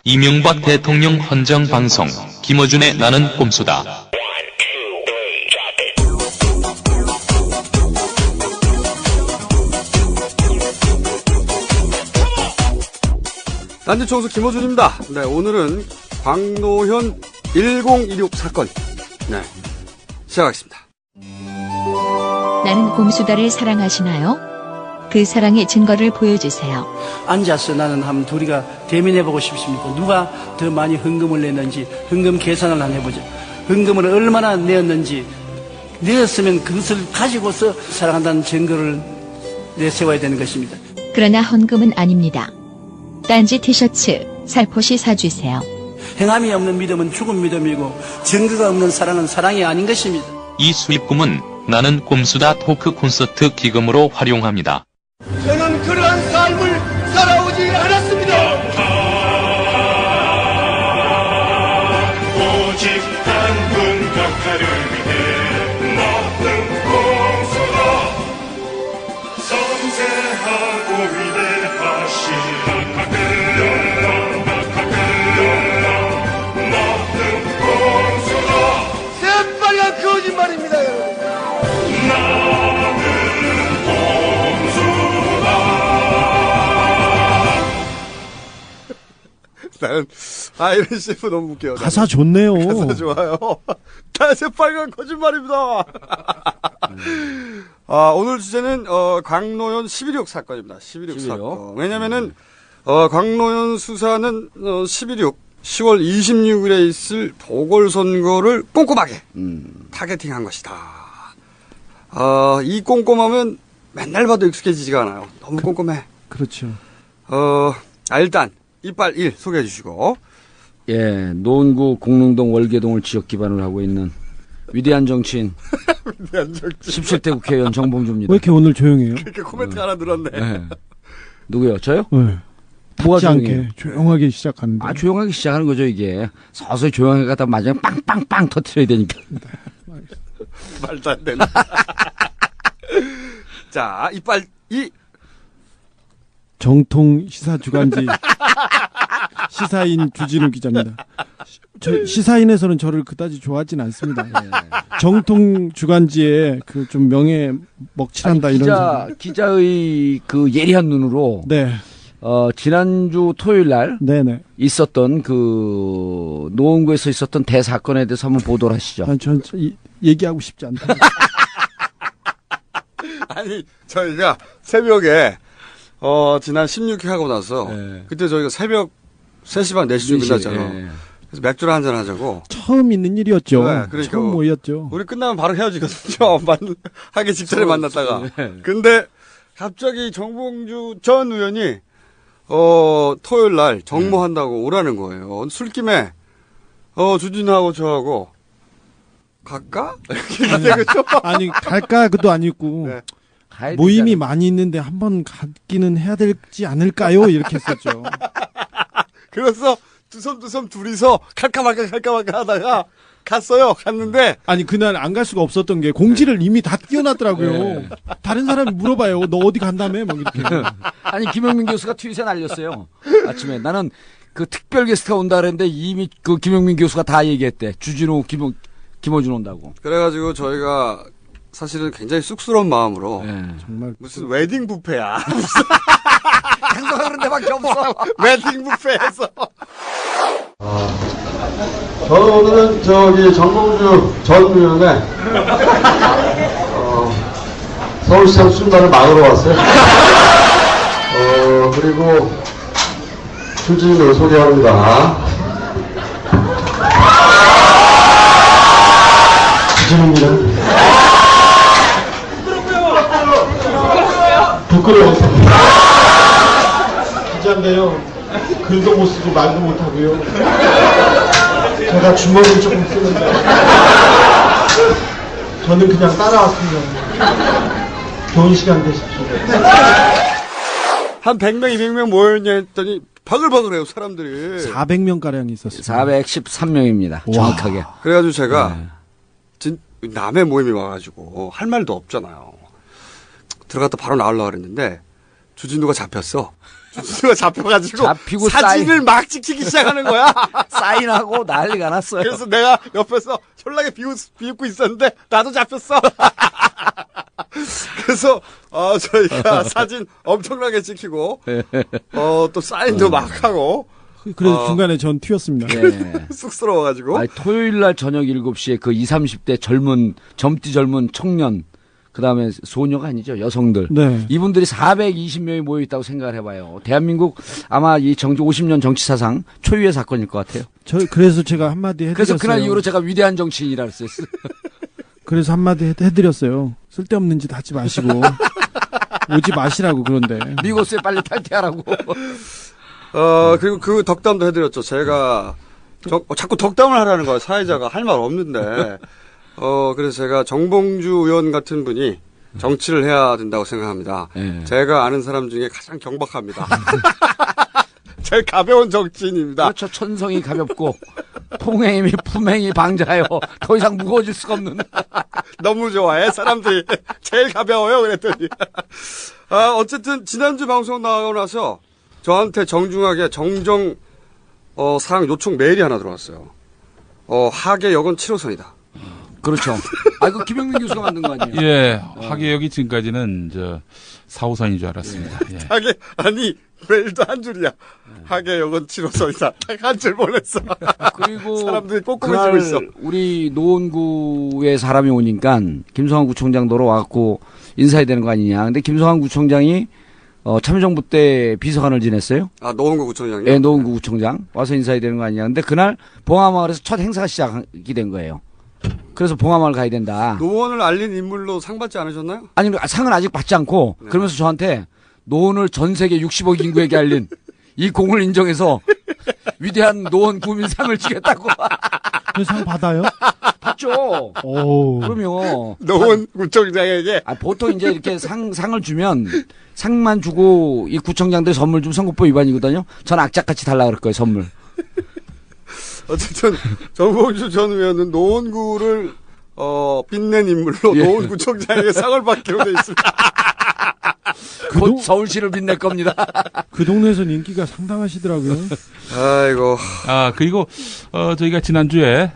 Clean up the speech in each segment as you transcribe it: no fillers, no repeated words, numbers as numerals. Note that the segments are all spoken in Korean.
이명박 대통령 헌정 방송 김어준의 나는 꼼수다. 딴지총수 김어준입니다. 네, 오늘은 광노현 1016 사건. 네, 시작하겠습니다. 나는 꼼수다를 사랑하시나요? 그 사랑의 증거를 보여주세요. 앉아서 나는 한번 둘이가 대면해보고 싶습니다. 누가 더 많이 헌금을 냈는지 헌금 계산을 한번 해보죠. 헌금을 얼마나 내었는지, 내었으면 그것을 가지고서 사랑한다는 증거를 내세워야 되는 것입니다. 그러나 헌금은 아닙니다. 딴지 티셔츠 살포시 사주세요. 행함이 없는 믿음은 죽은 믿음이고 증거가 없는 사랑은 사랑이 아닌 것입니다. 이 수익금은 나는 꼼수다 토크 콘서트 기금으로 활용합니다. 저는 그러한 삶을 살아오지 않았습니다. 오직 단군 격파를 위해 모든 공수가 섬세하고 위대하신 모든 공수가 새빨간 거짓말입니다, 여러분. 나는, 이런 CF 너무 웃겨요. 가사 좋네요. 가사 좋아요. 다 새빨간 거짓말입니다. 오늘 주제는, 광노현 11.6 사건입니다. 11.6 사건. 왜냐면은, 광노현 수사는, 11.6, 10월 26일에 있을 보궐선거를 꼼꼼하게 타겟팅한 것이다. 이 꼼꼼함은 맨날 봐도 익숙해지지가 않아요. 너무 꼼꼼해. 그렇죠. 일단, 이빨 1 소개해 주시고. 예, 노원구 공릉동 월계동을 지역 기반으로 하고 있는 위대한 정치인, 17대 국회의원 정봉주입니다. 왜 이렇게 오늘 조용해요? 이렇게 코멘트 하나 늘었네. 네. 누구요? 저요? 네. 뭐가 닿지 않게 조용해요? 조용하게 시작하는데. 조용하게 시작하는 거죠, 이게. 서서히 조용하게 가다 마지막에 빵빵빵 터트려야 되니까. 말도 안 되네. 자, 이빨 2. 정통 시사주간지 시사인 주진우 기자입니다. 시사인에서는 저를 그다지 좋아하진 않습니다. 정통 주간지에 그 좀 명예 먹칠한다 이런. 기자의 그 예리한 눈으로. 네. 지난주 토요일 날. 네네. 있었던 그 노원구에서 있었던 대사건에 대해서 한번 보도를 하시죠. 전 얘기하고 싶지 않다. 아니, 저희가 새벽에 지난 16회 하고 나서, 네. 그때 저희가 새벽 3시 반, 4시쯤 끝났잖아. 네. 그래서 맥주를 한잔 하자고. 처음 있는 일이었죠. 네, 그러니까 처음 모였죠. 우리 끝나면 바로 헤어지거든요. 하기 직전에 만났다가. 네. 근데 갑자기 정봉주 전 의원이, 토요일 날 정모한다고 오라는 거예요. 술김에, 주진하고 저하고, 갈까? 그렇죠? 아니, 갈까? 그도 아니고. 네. 모임이 많이 있는데 한번 가기는 해야 되지 않을까요? 이렇게 했었죠. 그래서 두섬 둘이서 갈까 말까 하다가 갔어요. 갔는데 아니 그날 안 갈 수가 없었던 게 공지를 이미 다 띄워놨더라고요. 네. 다른 사람이 물어봐요. 너 어디 간다며? 뭐 이렇게. 아니 김영민 교수가 트윗에 날렸어요. 아침에 나는 그 특별 게스트가 온다 그랬는데 이미 그 김영민 교수가 다 얘기했대. 주진우 김어준 온다고. 그래가지고 저희가 사실은 굉장히 쑥스러운 마음으로 정말 무슨 웨딩 뷔페야. 행동하는 데밖에 없어. 웨딩 뷔페에서. 저는 오늘은 정봉주 전 의원의 서울시장 순발을 막으러 왔어요. 그리고 주진우 소개합니다. 주진우입니다. 부끄러워서. 기자인데요. 글도 못 쓰고 말도 못 하고요. 제가 주머니를 조금 쓰는데. 저는 그냥 따라왔습니다. 좋은 시간 되십시오. 한 100명, 200명 모였냐 했더니 바글바글해요, 사람들이. 400명가량이 있었어요. 413명입니다. 정확하게. 그래가지고 제가 남의 모임이 와가지고 할 말도 없잖아요. 들어갔다 바로 나오려고 그랬는데 주진우가 잡혔어. 주진우가 잡혀가지고 잡히고 사진을 막 찍히기 시작하는 거야. 사인하고 난리가 났어요. 그래서 내가 옆에서 졸라게 비웃고 있었는데 나도 잡혔어. 그래서 저희가 사진 엄청나게 찍히고 또 사인도 막 하고 그래서 중간에 전 튀었습니다. 네. 쑥스러워가지고. 아니, 토요일 날 저녁 7시에 그 20, 30대 젊디 젊은 청년, 그 다음에 소녀가 아니죠. 여성들. 네. 이분들이 420명이 모여있다고 생각을 해봐요. 대한민국 아마 이 50년 정치사상 초유의 사건일 것 같아요. 그래서 제가 한마디 해드렸어요. 그래서 그날 이후로 제가 위대한 정치인이라 그랬어요. 그래서 한마디 해드렸어요. 쓸데없는 짓 하지 마시고. 오지 마시라고 그런데. 미고스에 빨리 탈퇴하라고. 그리고 그 덕담도 해드렸죠. 제가 자꾸 덕담을 하라는 거예요. 사회자가 할 말 없는데. 그래서 제가 정봉주 의원 같은 분이 정치를 해야 된다고 생각합니다. 네. 제가 아는 사람 중에 가장 경박합니다. 제일 가벼운 정치인입니다. 그렇죠. 천성이 가볍고 통행이 품행이 방자요. 더 이상 무거워질 수가 없는. 너무 좋아해 사람들이. 제일 가벼워요 그랬더니. 어쨌든 지난주 방송 나가고 나서 저한테 정중하게 정정 사항 요청 메일이 하나 들어왔어요. 하계 여건 7호선이다. 그렇죠. 그 김영민 교수가 만든 거 아니에요? 예, 하계역이 지금까지는 4호선인 줄 알았습니다. 예. 하계 아니 메일도 한 줄이야. 하계 여건 7호선이다. 딱 한 줄 보냈어. 그리고 사람들이 꼼꼼해지고 있어. 우리 노원구에 사람이 오니까 김성환 구청장도로 와갖고 인사해야 되는 거 아니냐. 근데 김성환 구청장이 참여정부 때 비서관을 지냈어요. 노원구 구청장이요? 네, 노원구 구청장 와서 인사해야 되는 거 아니냐. 근데 그날 봉화마을에서 첫 행사가 시작이 된 거예요. 그래서 봉화마을 가야 된다. 노원을 알린 인물로 상 받지 않으셨나요? 아니, 상은 아직 받지 않고 네. 그러면서 저한테 노원을 전 세계 60억 인구에게 알린 이 공을 인정해서 위대한 노원 구민상을 주겠다고. 그 상 받아요? 받죠. 오. 그럼요. 노원 구청장에게. 보통 이제 이렇게 상을 주면 상만 주고 이 구청장들 선물 좀 선거법 위반이거든요. 전 악착같이 달라 그럴 거예요, 선물. 어쨌든 정봉주 전 의원은 노원구를 빛낸 인물로 예. 노원구청장에게 상을 받기로 돼 있습니다. 곧 서울시를 빛낼 겁니다. 그 동네에서는 인기가 상당하시더라고요. 아이고. 그리고 저희가 지난주에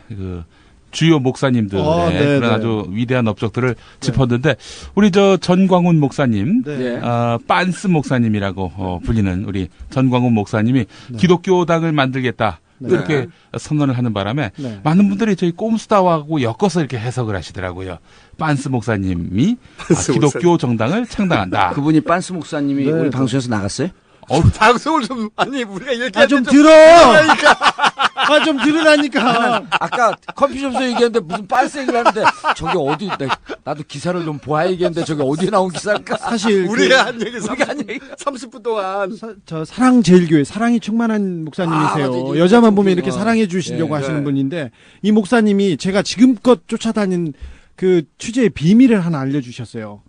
그 주요 목사님들의 네, 그런 아주 위대한 업적들을 짚었는데 우리 전광훈 목사님, 네. 빤스 목사님이라고 불리는 우리 전광훈 목사님이 기독교당을 만들겠다. 이렇게 선언을 하는 바람에 많은 분들이 저희 꼼수다하고 엮어서 이렇게 해석을 하시더라고요. 빤스 목사님이 기독교 정당을 창당한다. 그분이 빤스 목사님이 우리 방송에서 나갔어요? 방송을 좀 우리가 이렇게 좀 들어. 좀 들으라니까. 아까 커피숍에서 얘기했는데 무슨 빤스 얘기를 하는데 저게 어디 나도 기사를 좀 보아야 얘기했는데 저게 어디에 나온 기사일까? 사실 우리가 한 얘기 30분 동안 저 사랑제일교회 사랑이 충만한 목사님이세요. 맞아요. 여자만 보면 이렇게 사랑해 주시려고 네. 하시는 분인데 이 목사님이 제가 지금껏 쫓아다닌 그 취재의 비밀을 하나 알려주셨어요.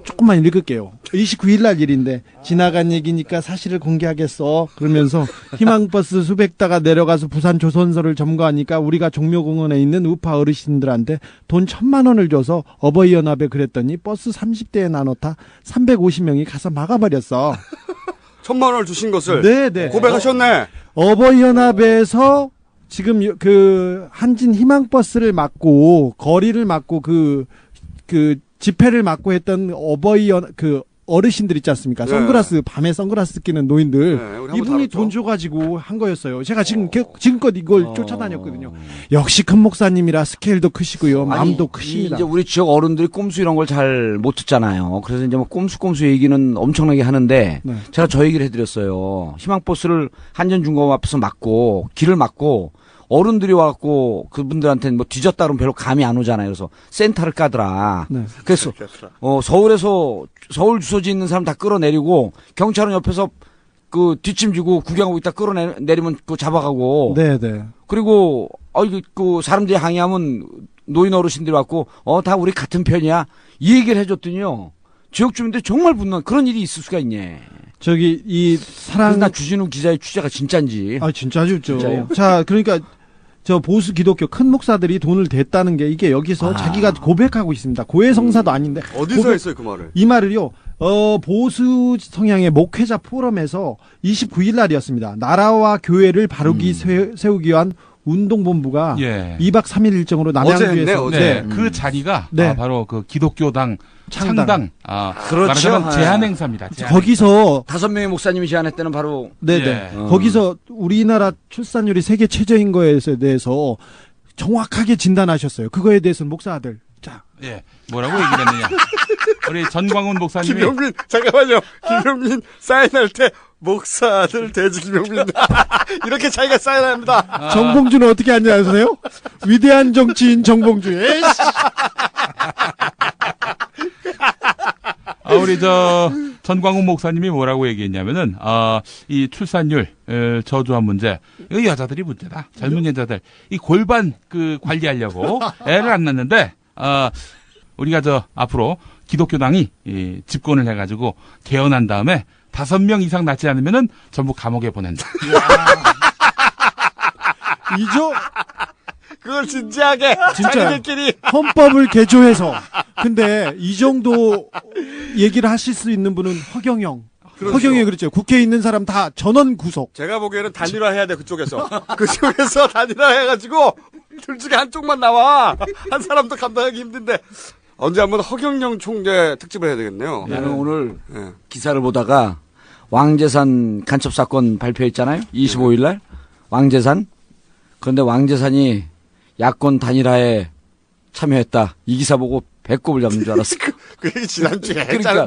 조금만 읽을게요. 29일 날 일인데 지나간 얘기니까 사실을 공개하겠어. 그러면서 희망버스 수백 대가 내려가서 부산 조선소를 점거하니까 우리가 종묘공원에 있는 우파 어르신들한테 돈 1,000만 원을 줘서 어버이연합에 그랬더니 버스 30대에 나눠타 350명이 가서 막아버렸어. 1,000만 원을 주신 것을 네. 고백하셨네. 어버이연합에서 지금 그 한진 희망버스를 막고 거리를 막고 그 집회를 막고 했던 어르신들 있지 않습니까? 선글라스, 밤에 선글라스 끼는 노인들. 우리 이분이 돈 줘가지고 한 거였어요. 제가 지금껏 이걸 쫓아다녔거든요. 역시 큰 목사님이라 스케일도 크시고요. 마음도 크십니다. 이제 우리 지역 어른들이 꼼수 이런 걸 잘 못 듣잖아요. 그래서 이제 뭐 꼼수 얘기는 엄청나게 하는데 제가 저 얘기를 해드렸어요. 희망버스를 한전중공업 앞에서 막고 길을 막고 어른들이 와갖고 그분들한테는 뭐 뒤졌다 그러면 별로 감이 안 오잖아요. 그래서 센터를 까더라. 그래서 서울에서 서울 주소지 있는 사람 다 끌어내리고 경찰은 옆에서 그 뒷짐지고 구경하고 있다 끌어내리면 그 잡아가고. 네네. 그리고 그 사람들이 항의하면 노인 어르신들이 왔고 다 우리 같은 편이야 이 얘기를 해줬더니요. 지역 주민들이 정말 분노한 그런 일이 있을 수가 있네. 저기 이 사랑 나 주진우 기자의 취재가 진짜인지. 진짜죠. 진짜요? 자, 그러니까 저 보수 기독교 큰 목사들이 돈을 댔다는 게 이게 여기서 자기가 고백하고 있습니다. 고해성사도 아닌데 어디서 했어요 그 말을? 이 말을요. 보수 성향의 목회자 포럼에서 29일 날이었습니다. 나라와 교회를 바르게 세우기 위한 운동본부가 예. 2박 3일 일정으로 남양주에서 네, 그 자리가 바로 그 기독교당 창당 그렇죠. 말하자면 제안 행사입니다. 제안 거기서 5명의 목사님이 제안했다는 바로 네네. 거기서 우리나라 출산율이 세계 최저인 거에 대해서 정확하게 진단하셨어요. 그거에 대해서는 목사들. 자, 예, 뭐라고 얘기를 했느냐? 우리 전광훈 목사님이 김용민 잠깐만요. 김용민 사인할 때 목사들 돼지 김용민 이렇게 자기가 사인합니다. 정봉주는 어떻게 안녕하세요? 위대한 정치인 정봉주. 에이씨. 우리 전광훈 목사님이 뭐라고 얘기했냐면은 이 출산율 저조한 문제, 이 여자들이 문제다. 젊은 여자들 이 골반 관리하려고 애를 안 낳는데 우리가 앞으로 기독교당이 집권을 해가지고 개헌한 다음에 5명 이상 낳지 않으면은 전부 감옥에 보낸다. 이죠? 그걸 진지하게 자기들끼리 헌법을 개조해서. 근데 이 정도 얘기를 하실 수 있는 분은 허경영. 그렇죠. 허경영이 그랬죠. 국회에 있는 사람 다 전원 구속. 제가 보기에는 단일화 해야 돼 그쪽에서. 그쪽에서 단일화 해가지고 둘 중에 한쪽만 나와. 한 사람도 감당하기 힘든데 언제 한번 허경영 총재 특집을 해야 되겠네요. 나는 오늘 기사를 보다가 왕재산 간첩 사건 발표했잖아요. 25일 날 왕재산. 그런데 왕재산이 야권 단일화에 참여했다. 이 기사 보고 배꼽을 잡는 줄 알았어. 그 얘기 지난주에 그러니까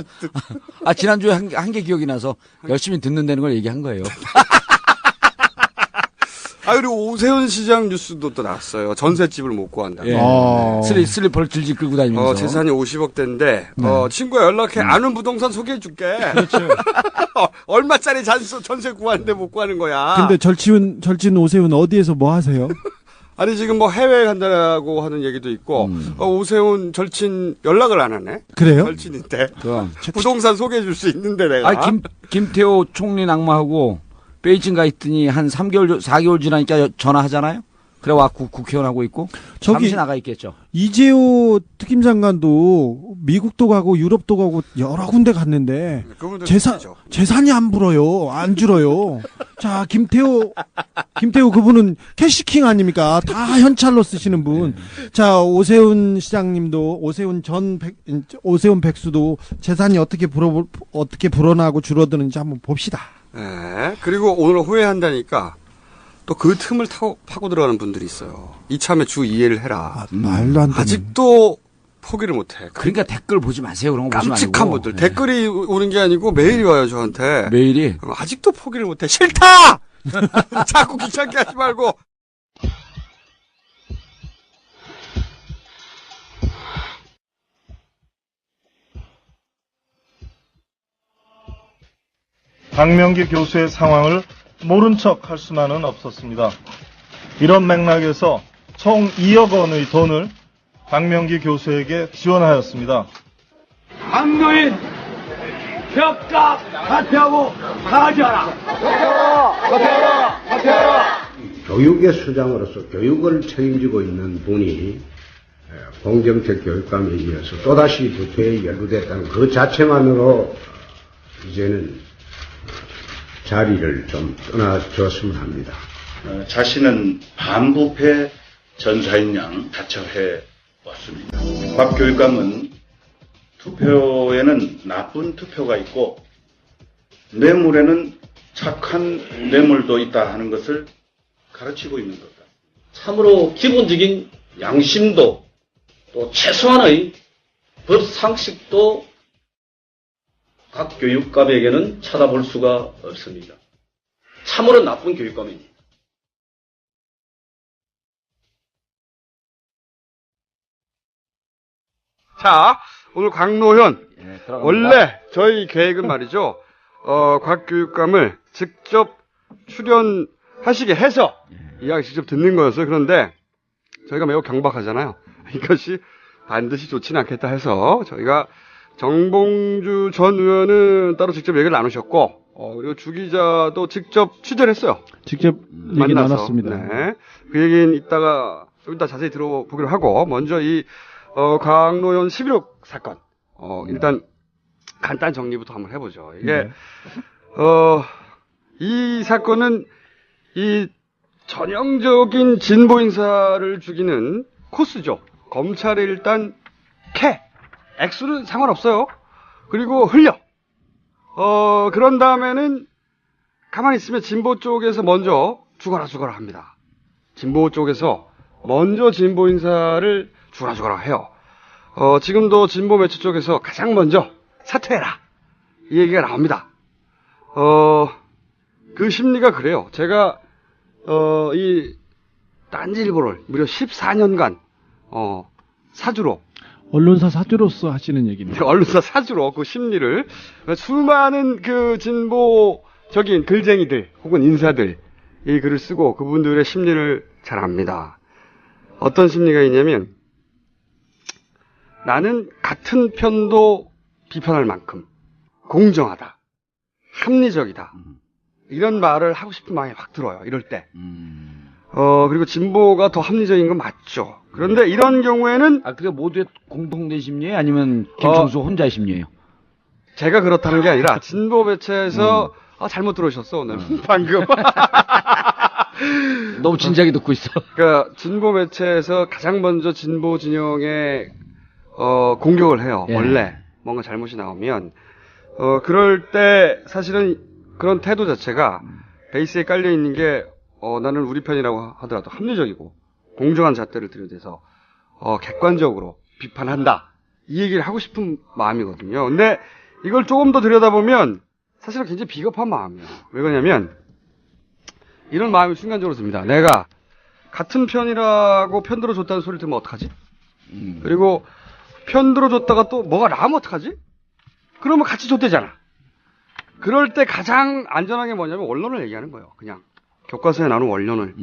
지난주에 한 게 기억이 나서 열심히 듣는다는 걸 얘기한 거예요. 그리고 오세훈 시장 뉴스도 또 나왔어요. 전셋집을 못 구한다. 예. 슬리퍼를 질질 끌고 다니면서. 재산이 50억대인데, 친구야 연락해. 아는 부동산 소개해 줄게. 그렇죠. 얼마짜리 전세 구하는데 못 구하는 거야. 근데 절친 오세훈 어디에서 뭐 하세요? 아니, 지금 뭐 해외에 간다고 하는 얘기도 있고, 오세훈 절친 연락을 안 하네? 그래요? 절친인데. 부동산 소개해 줄 수 있는데 내가. 김태호 총리 낙마하고 베이징 가 있더니 한 4개월 지나니까 전화하잖아요? 그래 왔고 국회의원 하고 있고. 잠시 나가 있겠죠. 이재호 특임 장관도 미국도 가고 유럽도 가고 여러 군데 갔는데 재산이 안 불어요. 안 줄어요. 자, 김태호 그분은 캐시킹 아닙니까? 다 현찰로 쓰시는 분. 자, 오세훈 시장님도 오세훈 백수도 재산이 어떻게 불어나고 줄어드는지 한번 봅시다. 네. 그리고 오늘 후회한다니까 또 그 틈을 파고 들어가는 분들이 있어요. 이참에 주 2회를 해라. 말도 안 되는. 아직도 포기를 못해. 그러니까 댓글 보지 마세요. 그런 거 보지 말고. 깜찍한 분들. 댓글이 오는 게 아니고 메일이 와요, 저한테. 메일이? 아직도 포기를 못해. 싫다! 자꾸 귀찮게 하지 말고. 박명기 교수의 상황을 모른 척 할 수만은 없었습니다. 이런 맥락에서 총 2억 원의 돈을 박명기 교수에게 지원하였습니다. 강도인 벽값 사퇴하고 사죄하라. 사퇴하라. 교육의 수장으로서 교육을 책임지고 있는 분이 공정책 교육감에 이어서 또다시 부패에 연루됐다는 그 자체만으로 이제는 자리를 좀 떠나줬으면 합니다. 자신은 반부패 전사인 양 자처해 왔습니다. 박 교육감은 투표에는 나쁜 투표가 있고 뇌물에는 착한 뇌물도 있다 하는 것을 가르치고 있는 것 같습니다. 참으로 기본적인 양심도 또 최소한의 법 상식도 각 교육감에게는 찾아볼 수가 없습니다. 참으로 나쁜 교육감입니다. 자, 오늘 강노현. 원래 저희 계획은 말이죠. 곽 교육감을 직접 출연하시게 해서 이야기 직접 듣는 거였어요. 그런데 저희가 매우 경박하잖아요. 이것이 반드시 좋지는 않겠다 해서 저희가 정봉주 전 의원은 따로 직접 얘기를 나누셨고, 그리고 주 기자도 직접 취재를 했어요. 직접 얘기 나눴습니다. 네. 그 얘기는 좀 이따 자세히 들어보기로 하고, 먼저 강노현 11억 사건. 일단, 간단 정리부터 한번 해보죠. 이게, 이 사건은 이 전형적인 진보 인사를 죽이는 코스죠. 검찰이 일단 액수는 상관없어요. 그리고 흘려. 그런 다음에는 가만히 있으면 진보 쪽에서 먼저 죽어라 합니다. 진보 쪽에서 먼저 진보 인사를 죽어라 해요. 지금도 진보 매체 쪽에서 가장 먼저 사퇴해라. 이 얘기가 나옵니다. 그 심리가 그래요. 제가, 이 딴지일보를 무려 14년간, 사주로. 언론사 사주로서 하시는 얘기입니다. 언론사 사주로 그 심리를 수많은 그 진보적인 글쟁이들 혹은 인사들 이 글을 쓰고 그분들의 심리를 잘 압니다. 어떤 심리가 있냐면 나는 같은 편도 비판할 만큼 공정하다, 합리적이다 이런 말을 하고 싶은 마음이 확 들어요. 이럴 때. 그리고 진보가 더 합리적인 건 맞죠. 그런데 이런 경우에는 그게 모두의 공통된 심리예요? 아니면 김총수 혼자의 심리예요? 제가 그렇다는 게 아니라 진보 매체에서 잘못 들으셨어 오늘 방금. 너무 진지하게 듣고 있어. 그러니까 진보 매체에서 가장 먼저 진보 진영에 공격을 해요. 예. 원래 뭔가 잘못이 나오면 그럴 때 사실은 그런 태도 자체가 베이스에 깔려 있는 게 나는 우리 편이라고 하더라도 합리적이고 공정한 잣대를 들여대서 객관적으로 비판한다 이 얘기를 하고 싶은 마음이거든요. 근데 이걸 조금 더 들여다보면 사실은 굉장히 비겁한 마음이에요. 왜 그러냐면 이런 마음이 순간적으로 듭니다. 내가 같은 편이라고 편들어줬다는 소리를 들으면 어떡하지? 그리고 편들어줬다가 또 뭐가 나오면 어떡하지? 그러면 같이 줬대잖아. 그럴 때 가장 안전한 게 뭐냐면 원론을 얘기하는 거예요. 그냥 교과서에 나오는 원론을.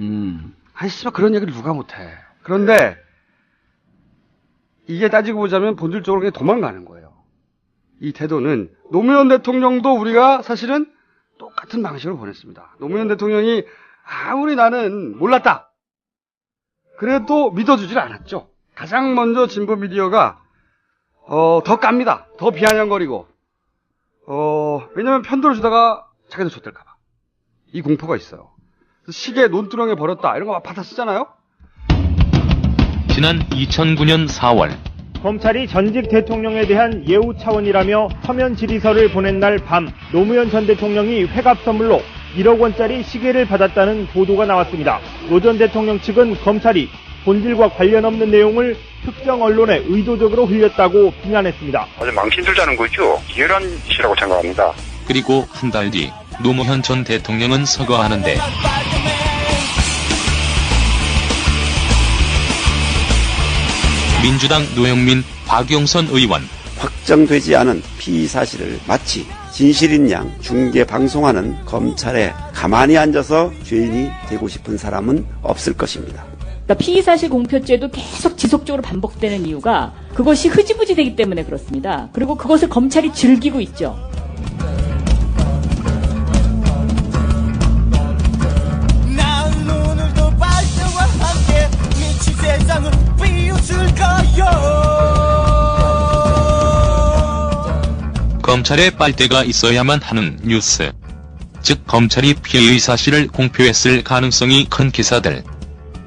아니 씨발 그런 얘기를 누가 못해. 그런데 이게 따지고 보자면 본질적으로 그냥 도망가는 거예요. 이 태도는 노무현 대통령도 우리가 사실은 똑같은 방식으로 보냈습니다. 노무현 대통령이 아무리 나는 몰랐다. 그래도 믿어주질 않았죠. 가장 먼저 진보 미디어가 더 깝니다. 더 비아냥거리고 왜냐면 편들어주다가 자기도 줬댈까봐 이 공포가 있어요. 시계 논두렁에 버렸다 이런 거 막 받아 쓰잖아요. 지난 2009년 4월 검찰이 전직 대통령에 대한 예우 차원이라며 서면 질의서를 보낸 날 밤 노무현 전 대통령이 회갑 선물로 1억 원짜리 시계를 받았다는 보도가 나왔습니다. 노 전 대통령 측은 검찰이 본질과 관련 없는 내용을 특정 언론에 의도적으로 흘렸다고 비난했습니다. 아주 망신들자는 거죠. 기회란 시라고 생각합니다. 그리고 한 달 뒤 노무현 전 대통령은 서거하는데 민주당 노영민, 박용선 의원 확정되지 않은 피의 사실을 마치 진실인 양 중계 방송하는 검찰에 가만히 앉아서 죄인이 되고 싶은 사람은 없을 것입니다. 그러니까 피의사실 공표죄도 계속 지속적으로 반복되는 이유가 그것이 흐지부지 되기 때문에 그렇습니다. 그리고 그것을 검찰이 즐기고 있죠. 검찰에 빨대가 있어야만 하는 뉴스. 즉 검찰이 피해의 사실을 공표했을 가능성이 큰 기사들.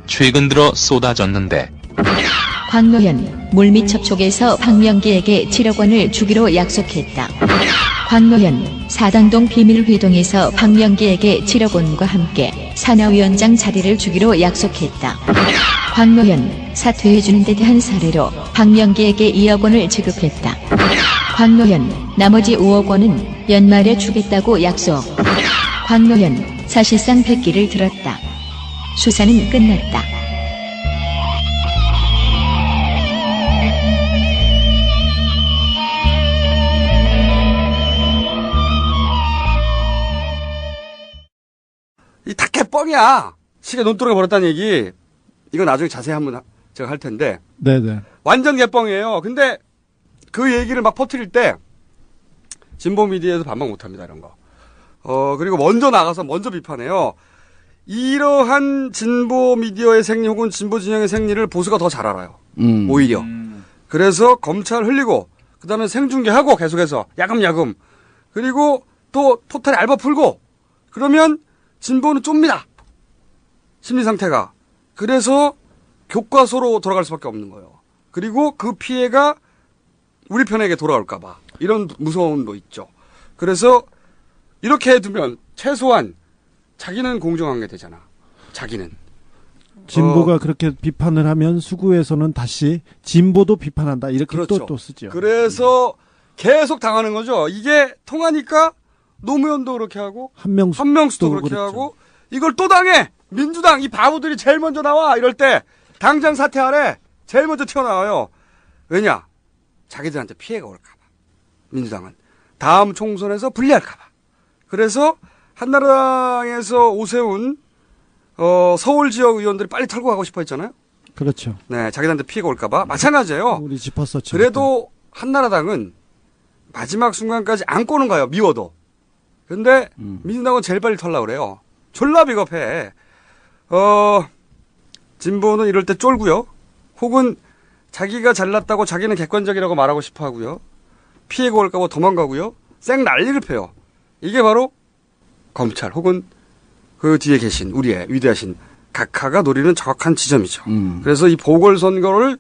최근 들어 쏟아졌는데 광노현 물밑 접촉에서 박명기에게 7억 원을 주기로 약속했다. 광노현 사당동 비밀회동에서 박명기에게 7억 원과 함께 산하위원장 자리를 주기로 약속했다. 광노현 사퇴해주는 데 대한 사례로 박명기에게 2억 원을 지급했다. 광노현 나머지 5억 원은 연말에 주겠다고 약속. 광노현 사실상 백기를 들었다. 수사는 끝났다. 이 다 개뻥이야. 시계 논두렁에 버렸다는 얘기. 이거 나중에 자세히 한번 제가 할 텐데. 네네. 완전 개뻥이에요. 근데 그 얘기를 막 퍼뜨릴 때 진보 미디어에서 반박 못합니다. 이런 거. 그리고 먼저 나가서 먼저 비판해요. 이러한 진보 미디어의 생리 혹은 진보 진영의 생리를 보수가 더 잘 알아요. 오히려. 그래서 검찰 흘리고 그다음에 생중계하고 계속해서 야금야금. 그리고 또 토탈에 알바 풀고 그러면 진보는 좁니다. 심리 상태가. 그래서 교과서로 돌아갈 수밖에 없는 거예요. 그리고 그 피해가 우리 편에게 돌아올까 봐. 이런 무서운 거 있죠. 그래서 이렇게 해두면 최소한 자기는 공정한 게 되잖아. 자기는. 진보가 그렇게 비판을 하면 수구에서는 다시 진보도 비판한다. 이렇게 그렇죠. 또 쓰죠. 그래서 계속 당하는 거죠. 이게 통하니까 노무현도 그렇게 하고 한명수도 그렇게 그렇죠. 하고 이걸 또 당해. 민주당 이 바보들이 제일 먼저 나와. 이럴 때 당장 사퇴하래. 제일 먼저 튀어나와요. 왜냐? 자기들한테 피해가 올까 봐. 민주당은. 다음 총선에서 불리할까 봐. 그래서 한나라당에서 오세훈 서울 지역 의원들이 빨리 털고 가고 싶어 했잖아요. 그렇죠. 네, 자기들한테 피해가 올까 봐. 마찬가지예요. 우리 짚었었죠. 그래도 한나라당은 마지막 순간까지 안고는 가요. 미워도. 근데 민주당은 제일 빨리 털려고 그래요. 졸라 비겁해. 진보는 이럴 때 쫄고요. 혹은 자기가 잘났다고 자기는 객관적이라고 말하고 싶어 하고요. 피해가 올까 봐 도망가고요. 쌩 난리를 펴요. 이게 바로 검찰 혹은 그 뒤에 계신 우리의 위대하신 각하가 노리는 정확한 지점이죠. 그래서 이 보궐선거를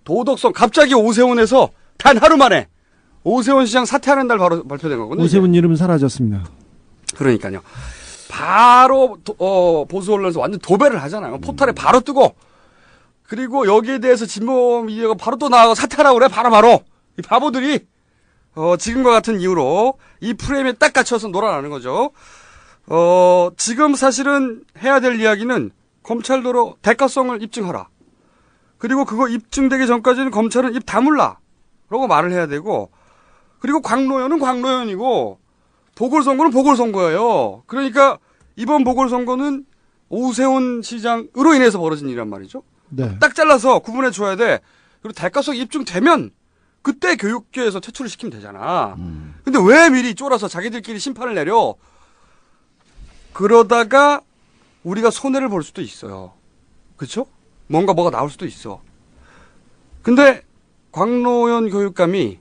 도덕성 갑자기 오세훈에서 단 하루 만에 오세훈 시장 사퇴하는 날 바로 발표된 거거든요. 오세훈 이름은 사라졌습니다. 그러니까요. 바로 보수 언론에서 완전 도배를 하잖아요. 포털에 바로 뜨고 그리고 여기에 대해서 진보 미디어가 바로 또 나와서 사퇴하라고 그래. 바로 이 바보들이 지금과 같은 이유로 이 프레임에 딱 갇혀서 놀아나는 거죠. 지금 사실은 해야 될 이야기는 검찰도로 대가성을 입증하라. 그리고 그거 입증되기 전까지는 검찰은 입 다물라. 라고 말을 해야 되고 그리고 광노현은 광노현이고 보궐선거는 보궐선거예요. 그러니까 이번 보궐선거는 오세훈 시장으로 인해서 벌어진 일이란 말이죠. 네. 딱 잘라서 구분해 줘야 돼. 그리고 대가성 입증되면 그때 교육계에서 퇴출을 시키면 되잖아. 근데 왜 미리 쫄아서 자기들끼리 심판을 내려? 그러다가 우리가 손해를 볼 수도 있어요. 그렇죠? 뭐가 나올 수도 있어. 근데 광노현 교육감이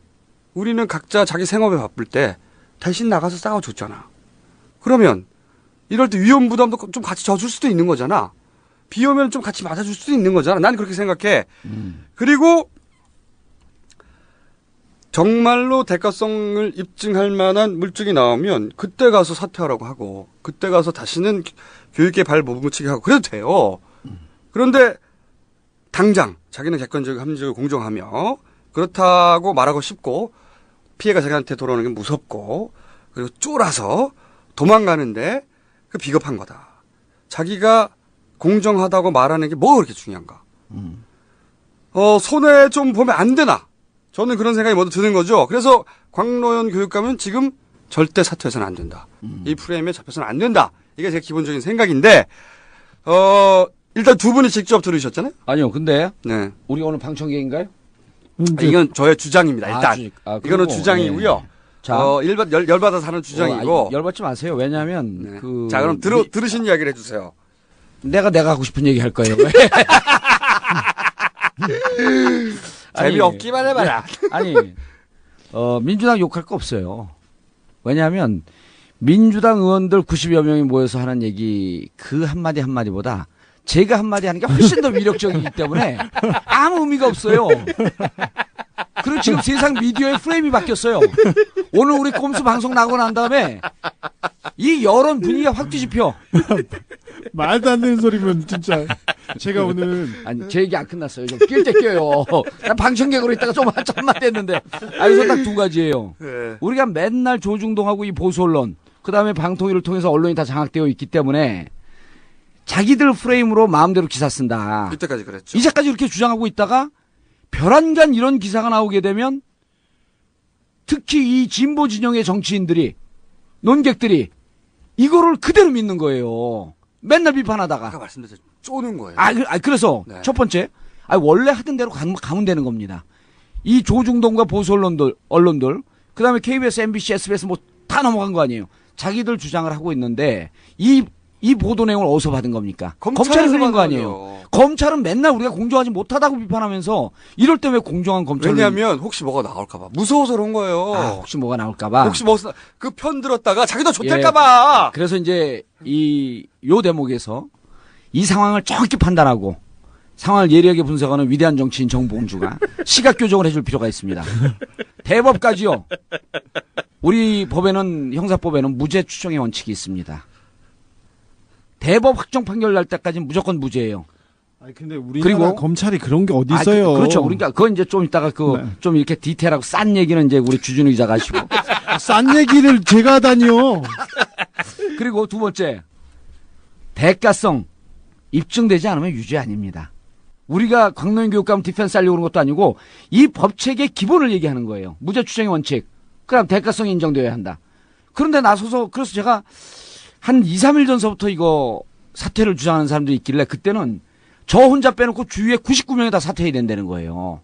우리는 각자 자기 생업에 바쁠 때 대신 나가서 싸워줬잖아. 그러면 이럴 때 위험 부담도 좀 같이 져줄 수도 있는 거잖아. 비 오면 좀 같이 맞아줄 수도 있는 거잖아. 난 그렇게 생각해. 그리고 정말로 대가성을 입증할 만한 물증이 나오면 그때 가서 사퇴하라고 하고 그때 가서 다시는 교육계 발 못 묻히게 하고 그래도 돼요. 그런데 당장 자기는 객관적이고 합리적이고 공정하며 그렇다고 말하고 싶고 피해가 자기한테 돌아오는 게 무섭고 그리고 쫄아서 도망가는데 그 비겁한 거다. 자기가 공정하다고 말하는 게 뭐가 그렇게 중요한가. 손해 좀 보면 안 되나. 저는 그런 생각이 먼저 드는 거죠. 그래서 광노현 교육감은 지금 절대 사퇴해서는 안 된다. 이 프레임에 잡혀서는 안 된다. 이게 제 기본적인 생각인데 일단 두 분이 직접 들으셨잖아요. 아니요. 근데 네. 우리가 오늘 방청객인가요? 이건 저의 주장입니다. 일단 이거는 주장이고요. 네. 자, 열받아서 하는 주장이고 열받지 마세요. 왜냐하면 네. 자 그럼 들으신 이야기를 해주세요. 내가 하고 싶은 얘기 할 거예요. 재미없기만 해봐라. 아니, 민주당 욕할 거 없어요. 왜냐하면 민주당 의원들 90여 명이 모여서 하는 얘기 그 한마디 한마디보다 제가 한마디 하는 게 훨씬 더 위력적이기 때문에 아무 의미가 없어요. 그리고 지금 세상 미디어의 프레임이 바뀌었어요. 오늘 우리 꼼수 방송 나고 난 다음에 이 여론 분위기가 확 뒤집혀. 말도 안 되는 소리면 진짜 제가 오늘 아니 제 얘기 안 끝났어요. 좀 낄 때 껴요. 난 방청객으로 있다가 좀 한참만 됐는데 여기서 딱 두 가지예요. 네. 우리가 맨날 조중동하고 이 보수 언론 그다음에 방통위를 통해서 언론이 다 장악되어 있기 때문에 자기들 프레임으로 마음대로 기사 쓴다. 이때까지 그랬죠. 이제까지 이렇게 주장하고 있다가 별안간 이런 기사가 나오게 되면 특히 이 진보 진영의 정치인들이 논객들이 이거를 그대로 믿는 거예요. 맨날 비판하다가. 아까 말씀드렸죠. 쪼는 거예요. 그래서 네. 첫 번째, 원래 하던 대로 가면 되는 겁니다. 이 조중동과 보수 언론들, 그다음에 KBS, MBC, SBS 뭐 다 넘어간 거 아니에요. 자기들 주장을 하고 있는데 이 이 보도 내용을 어디서 받은 겁니까? 검찰이 검찰에서 흘린 거 받은 아니에요. 거죠. 검찰은 맨날 우리가 공정하지 못하다고 비판하면서 이럴 때 왜 공정한 검찰을. 왜냐하면 혹시 뭐가 나올까봐. 무서워서 그런 거예요. 혹시 뭐가 나올까봐. 혹시 그 편 들었다가 자기도 좆될까봐. 그래서 이제 요 대목에서 이 상황을 정확히 판단하고 상황을 예리하게 분석하는 위대한 정치인 정봉주가 시각 교정을 해줄 필요가 있습니다. 대법까지요. 우리 법에는 형사법에는 무죄 추정의 원칙이 있습니다. 대법 확정 판결 날 때까지는 무조건 무죄예요. 아니 근데 우리나라 검찰이 그런 게 어디 있어요? 그렇죠. 그러니까 그건 이제 좀 이따가 좀 이렇게 디테일하고 싼 얘기는 이제 우리 주준우 기자가 하시고. 싼 얘기를 제가 하다니요. 그리고 두 번째, 대가성 입증되지 않으면 유죄 아닙니다. 우리가 광노인 교육감 디펜스 하려고 그런 것도 아니고 이 법체계의 기본을 얘기하는 거예요. 무죄 추정의 원칙. 그럼 대가성이 인정되어야 한다. 그런데 나서서 그래서 제가 한 2, 3일 전서부터 이거 사퇴를 주장하는 사람들이 있길래 그때는 저 혼자 빼놓고 주위에 99명이 다 사퇴해야 된다는 거예요.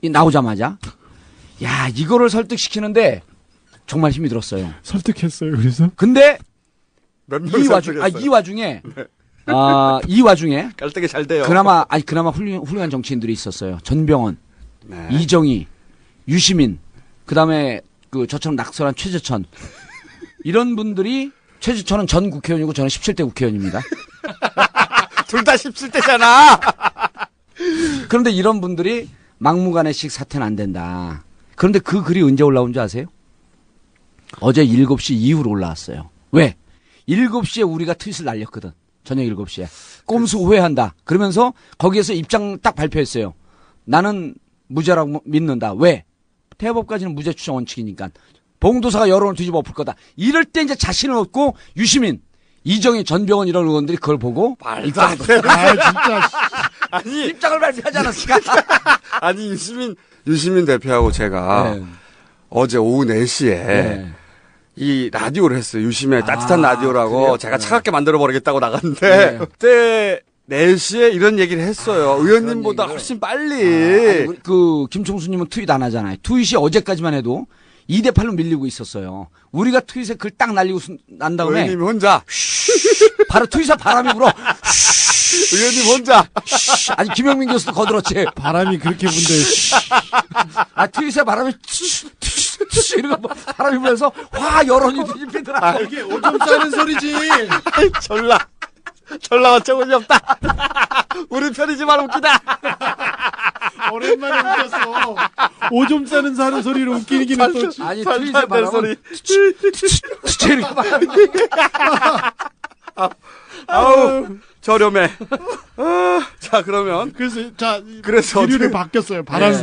나오자마자. 야, 이거를 설득시키는데 정말 힘이 들었어요. 설득했어요, 그래서? 근데 이 와중에 이 와중에 깔때기 잘 돼요. 그나마 훌륭한 정치인들이 있었어요. 전병헌, 이정희, 유시민, 그다음에 저처럼 낙선한 최재천 이런 분들이 최재천은 전 국회의원이고 저는 17대 국회의원입니다. 둘 다 17대잖아. 그런데 이런 분들이 막무가내식 사퇴는 안 된다. 그런데 그 글이 언제 올라온 줄 아세요? 어제 7시 이후로 올라왔어요. 왜? 7시에 우리가 트윗을 날렸거든. 저녁 7시에. 꼼수 후회한다. 그러면서 거기에서 입장 딱 발표했어요. 나는 무죄라고 믿는다. 왜? 대법까지는 무죄 추정 원칙이니까. 봉도사가 여론을 뒤집어 엎을 거다. 이럴 때 이제 자신을 얻고 유시민, 이정희, 전병헌 이런 의원들이 그걸 보고 입장을 진짜. 아니 입장을 발표하지 않았을까? 아니 유시민 대표하고 제가 어제 오후 4시에 이 라디오를 했어요. 유시민의 따뜻한 라디오라고 그래요? 제가 차갑게 만들어버리겠다고 나갔는데 그때 4시에 이런 얘기를 했어요. 의원님보다 훨씬 빨리. 김총수님은 트윗 안 하잖아요. 트윗이 어제까지만 해도 2대8로 밀리고 있었어요. 우리가 트윗에 글 딱 날리고 난 다음에 의원님이 혼자 바로 트윗에 바람이 불어. 의원님 혼자. 아니 김영민 교수도 거들었지. 바람이 그렇게 분데. 트윗에 바람이 이러고 바람이 불면서 화 여론이 뒤집히더라. 이게 오줌 싸는 소리지. 졸라 어처구니 없다. 우리 편이지만 웃기다. 오랜만에 웃겼어. 오줌 싸는 사는 소리로 웃기기는 또. 아니 트윗에 바람은 아우 저렴해. 자 그러면 그래서 기류를 바뀌었어요. 바람이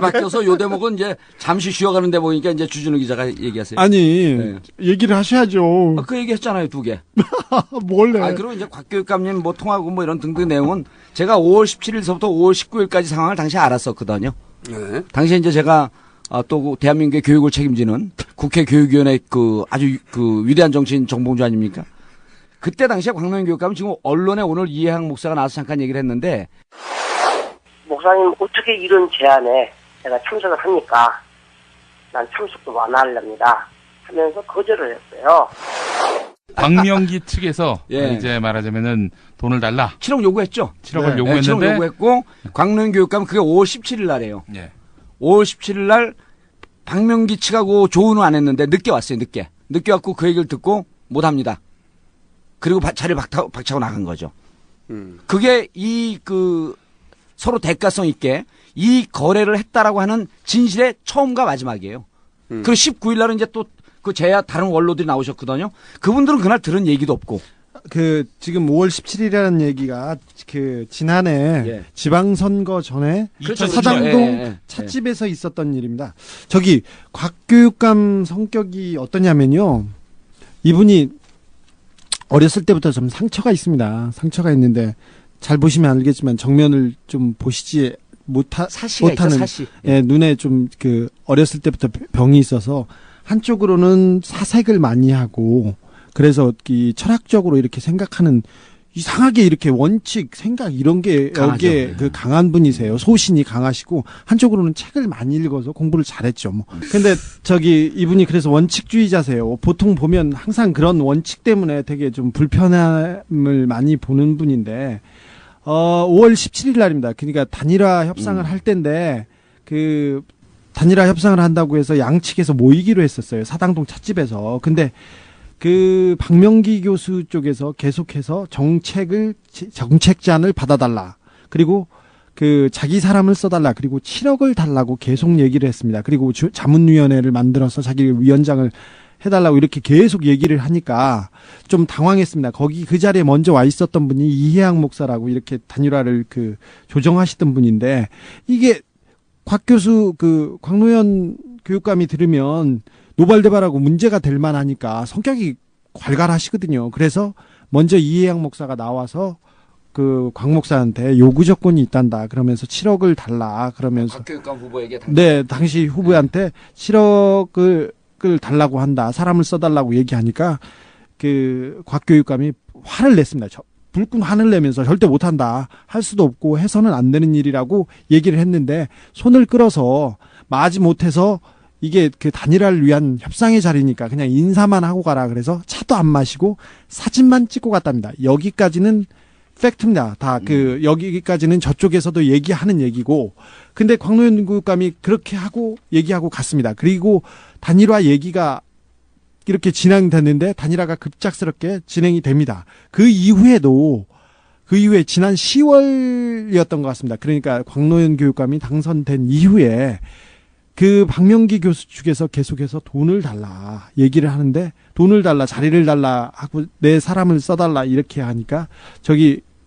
바뀌어서 요 대목은 이제 잠시 쉬어가는 대목이니까 이제 주준우 기자가 얘기하세요. 아니 얘기를 하셔야죠. 그 얘기했잖아요 2개. 뭘래? 그리고 이제 곽교육감님 통하고 이런 등등 내용은 제가 5월 17일서부터 5월 19일까지 상황을 당시에 알았었거든요. 당시에 이제 제가 또 대한민국의 교육을 책임지는 국회 교육위원회 아주 위대한 정치인 정봉주 아닙니까? 그때 당시에 광명인 교육감은 지금 언론에 오늘 이해학 목사가 나와서 잠깐 얘기를 했는데 목사님 어떻게 이런 제안에 내가 참석을 합니까? 난 참석도 완화하렵니다 하면서 거절을 했어요. 광명기 측에서 이제 말하자면은 돈을 달라. 7억 요구했죠. 7억을 요구했는데 7억 요구했고 광명인 교육감은 그게 5월 17일 날이에요. 5월 17일 날 박명기 측하고 조언은 안 했는데 늦게 왔어요. 늦게 왔고 그 얘기를 듣고 못 합니다. 그리고 자리를 박차고 나간 거죠. 그게 서로 대가성 있게 이 거래를 했다라고 하는 진실의 처음과 마지막이에요. 그리고 19일 날은 이제 또 제야 다른 원로들이 나오셨거든요. 그분들은 그날 들은 얘기도 없고. 지금 5월 17일이라는 얘기가 지난해 지방선거 전에 사당동 찻집에서 있었던 일입니다. 곽교육감 성격이 어떠냐면요. 이분이 어렸을 때부터 좀 상처가 있습니다. 상처가 있는데 잘 보시면 알겠지만 정면을 좀 보시지 못하는 눈에 좀 어렸을 때부터 병이 있어서 한쪽으로는 사색을 많이 하고 그래서 철학적으로 이렇게 생각하는 이상하게 이렇게 원칙, 생각 이런 게 여기에 그 강한 분이세요. 소신이 강하시고 한쪽으로는 책을 많이 읽어서 공부를 잘했죠. 뭐. 근데 이분이 그래서 원칙주의자세요. 보통 보면 항상 그런 원칙 때문에 되게 좀 불편함을 많이 보는 분인데 5월 17일 날입니다. 그러니까 단일화 협상을 할 때인데 그 단일화 협상을 한다고 해서 양측에서 모이기로 했었어요. 사당동 찻집에서. 근데 그 박명기 교수 쪽에서 계속해서 정책잔을 받아달라. 그리고 그 자기 사람을 써달라. 그리고 7억을 달라고 계속 얘기를 했습니다. 그리고 자문위원회를 만들어서 자기 위원장을 해달라고 이렇게 계속 얘기를 하니까 좀 당황했습니다. 거기 그 자리에 먼저 와 있었던 분이 이해학 목사라고 이렇게 단일화를 그 조정하시던 분인데 이게 곽 교수 광노현 교육감이 들으면 노발대발하고 문제가 될 만하니까 성격이 괄괄하시거든요. 그래서 먼저 이해양 목사가 나와서 그 곽 목사한테 요구 조건이 있단다. 그러면서 7억을 달라. 그러면서 곽 교육감 후보에게 당시 후보한테 7억을 달라고 한다. 사람을 써달라고 얘기하니까 그 곽 교육감이 화를 냈습니다. 불끈 화를 내면서 절대 못한다. 할 수도 없고 해서는 안 되는 일이라고 얘기를 했는데 손을 끌어서 마지 못해서 이게 그 단일화를 위한 협상의 자리니까 그냥 인사만 하고 가라. 그래서 차도 안 마시고 사진만 찍고 갔답니다. 여기까지는 팩트입니다. 여기까지는 저쪽에서도 얘기하는 얘기고. 근데 광노현 교육감이 그렇게 하고 얘기하고 갔습니다. 그리고 단일화 얘기가 이렇게 진행됐는데 단일화가 급작스럽게 진행이 됩니다. 그 이후에 지난 10월이었던 것 같습니다. 그러니까 광노현 교육감이 당선된 이후에 그 박명기 교수 측에서 계속해서 돈을 달라 얘기를 하는데 돈을 달라 자리를 달라 하고 내 사람을 써달라 이렇게 하니까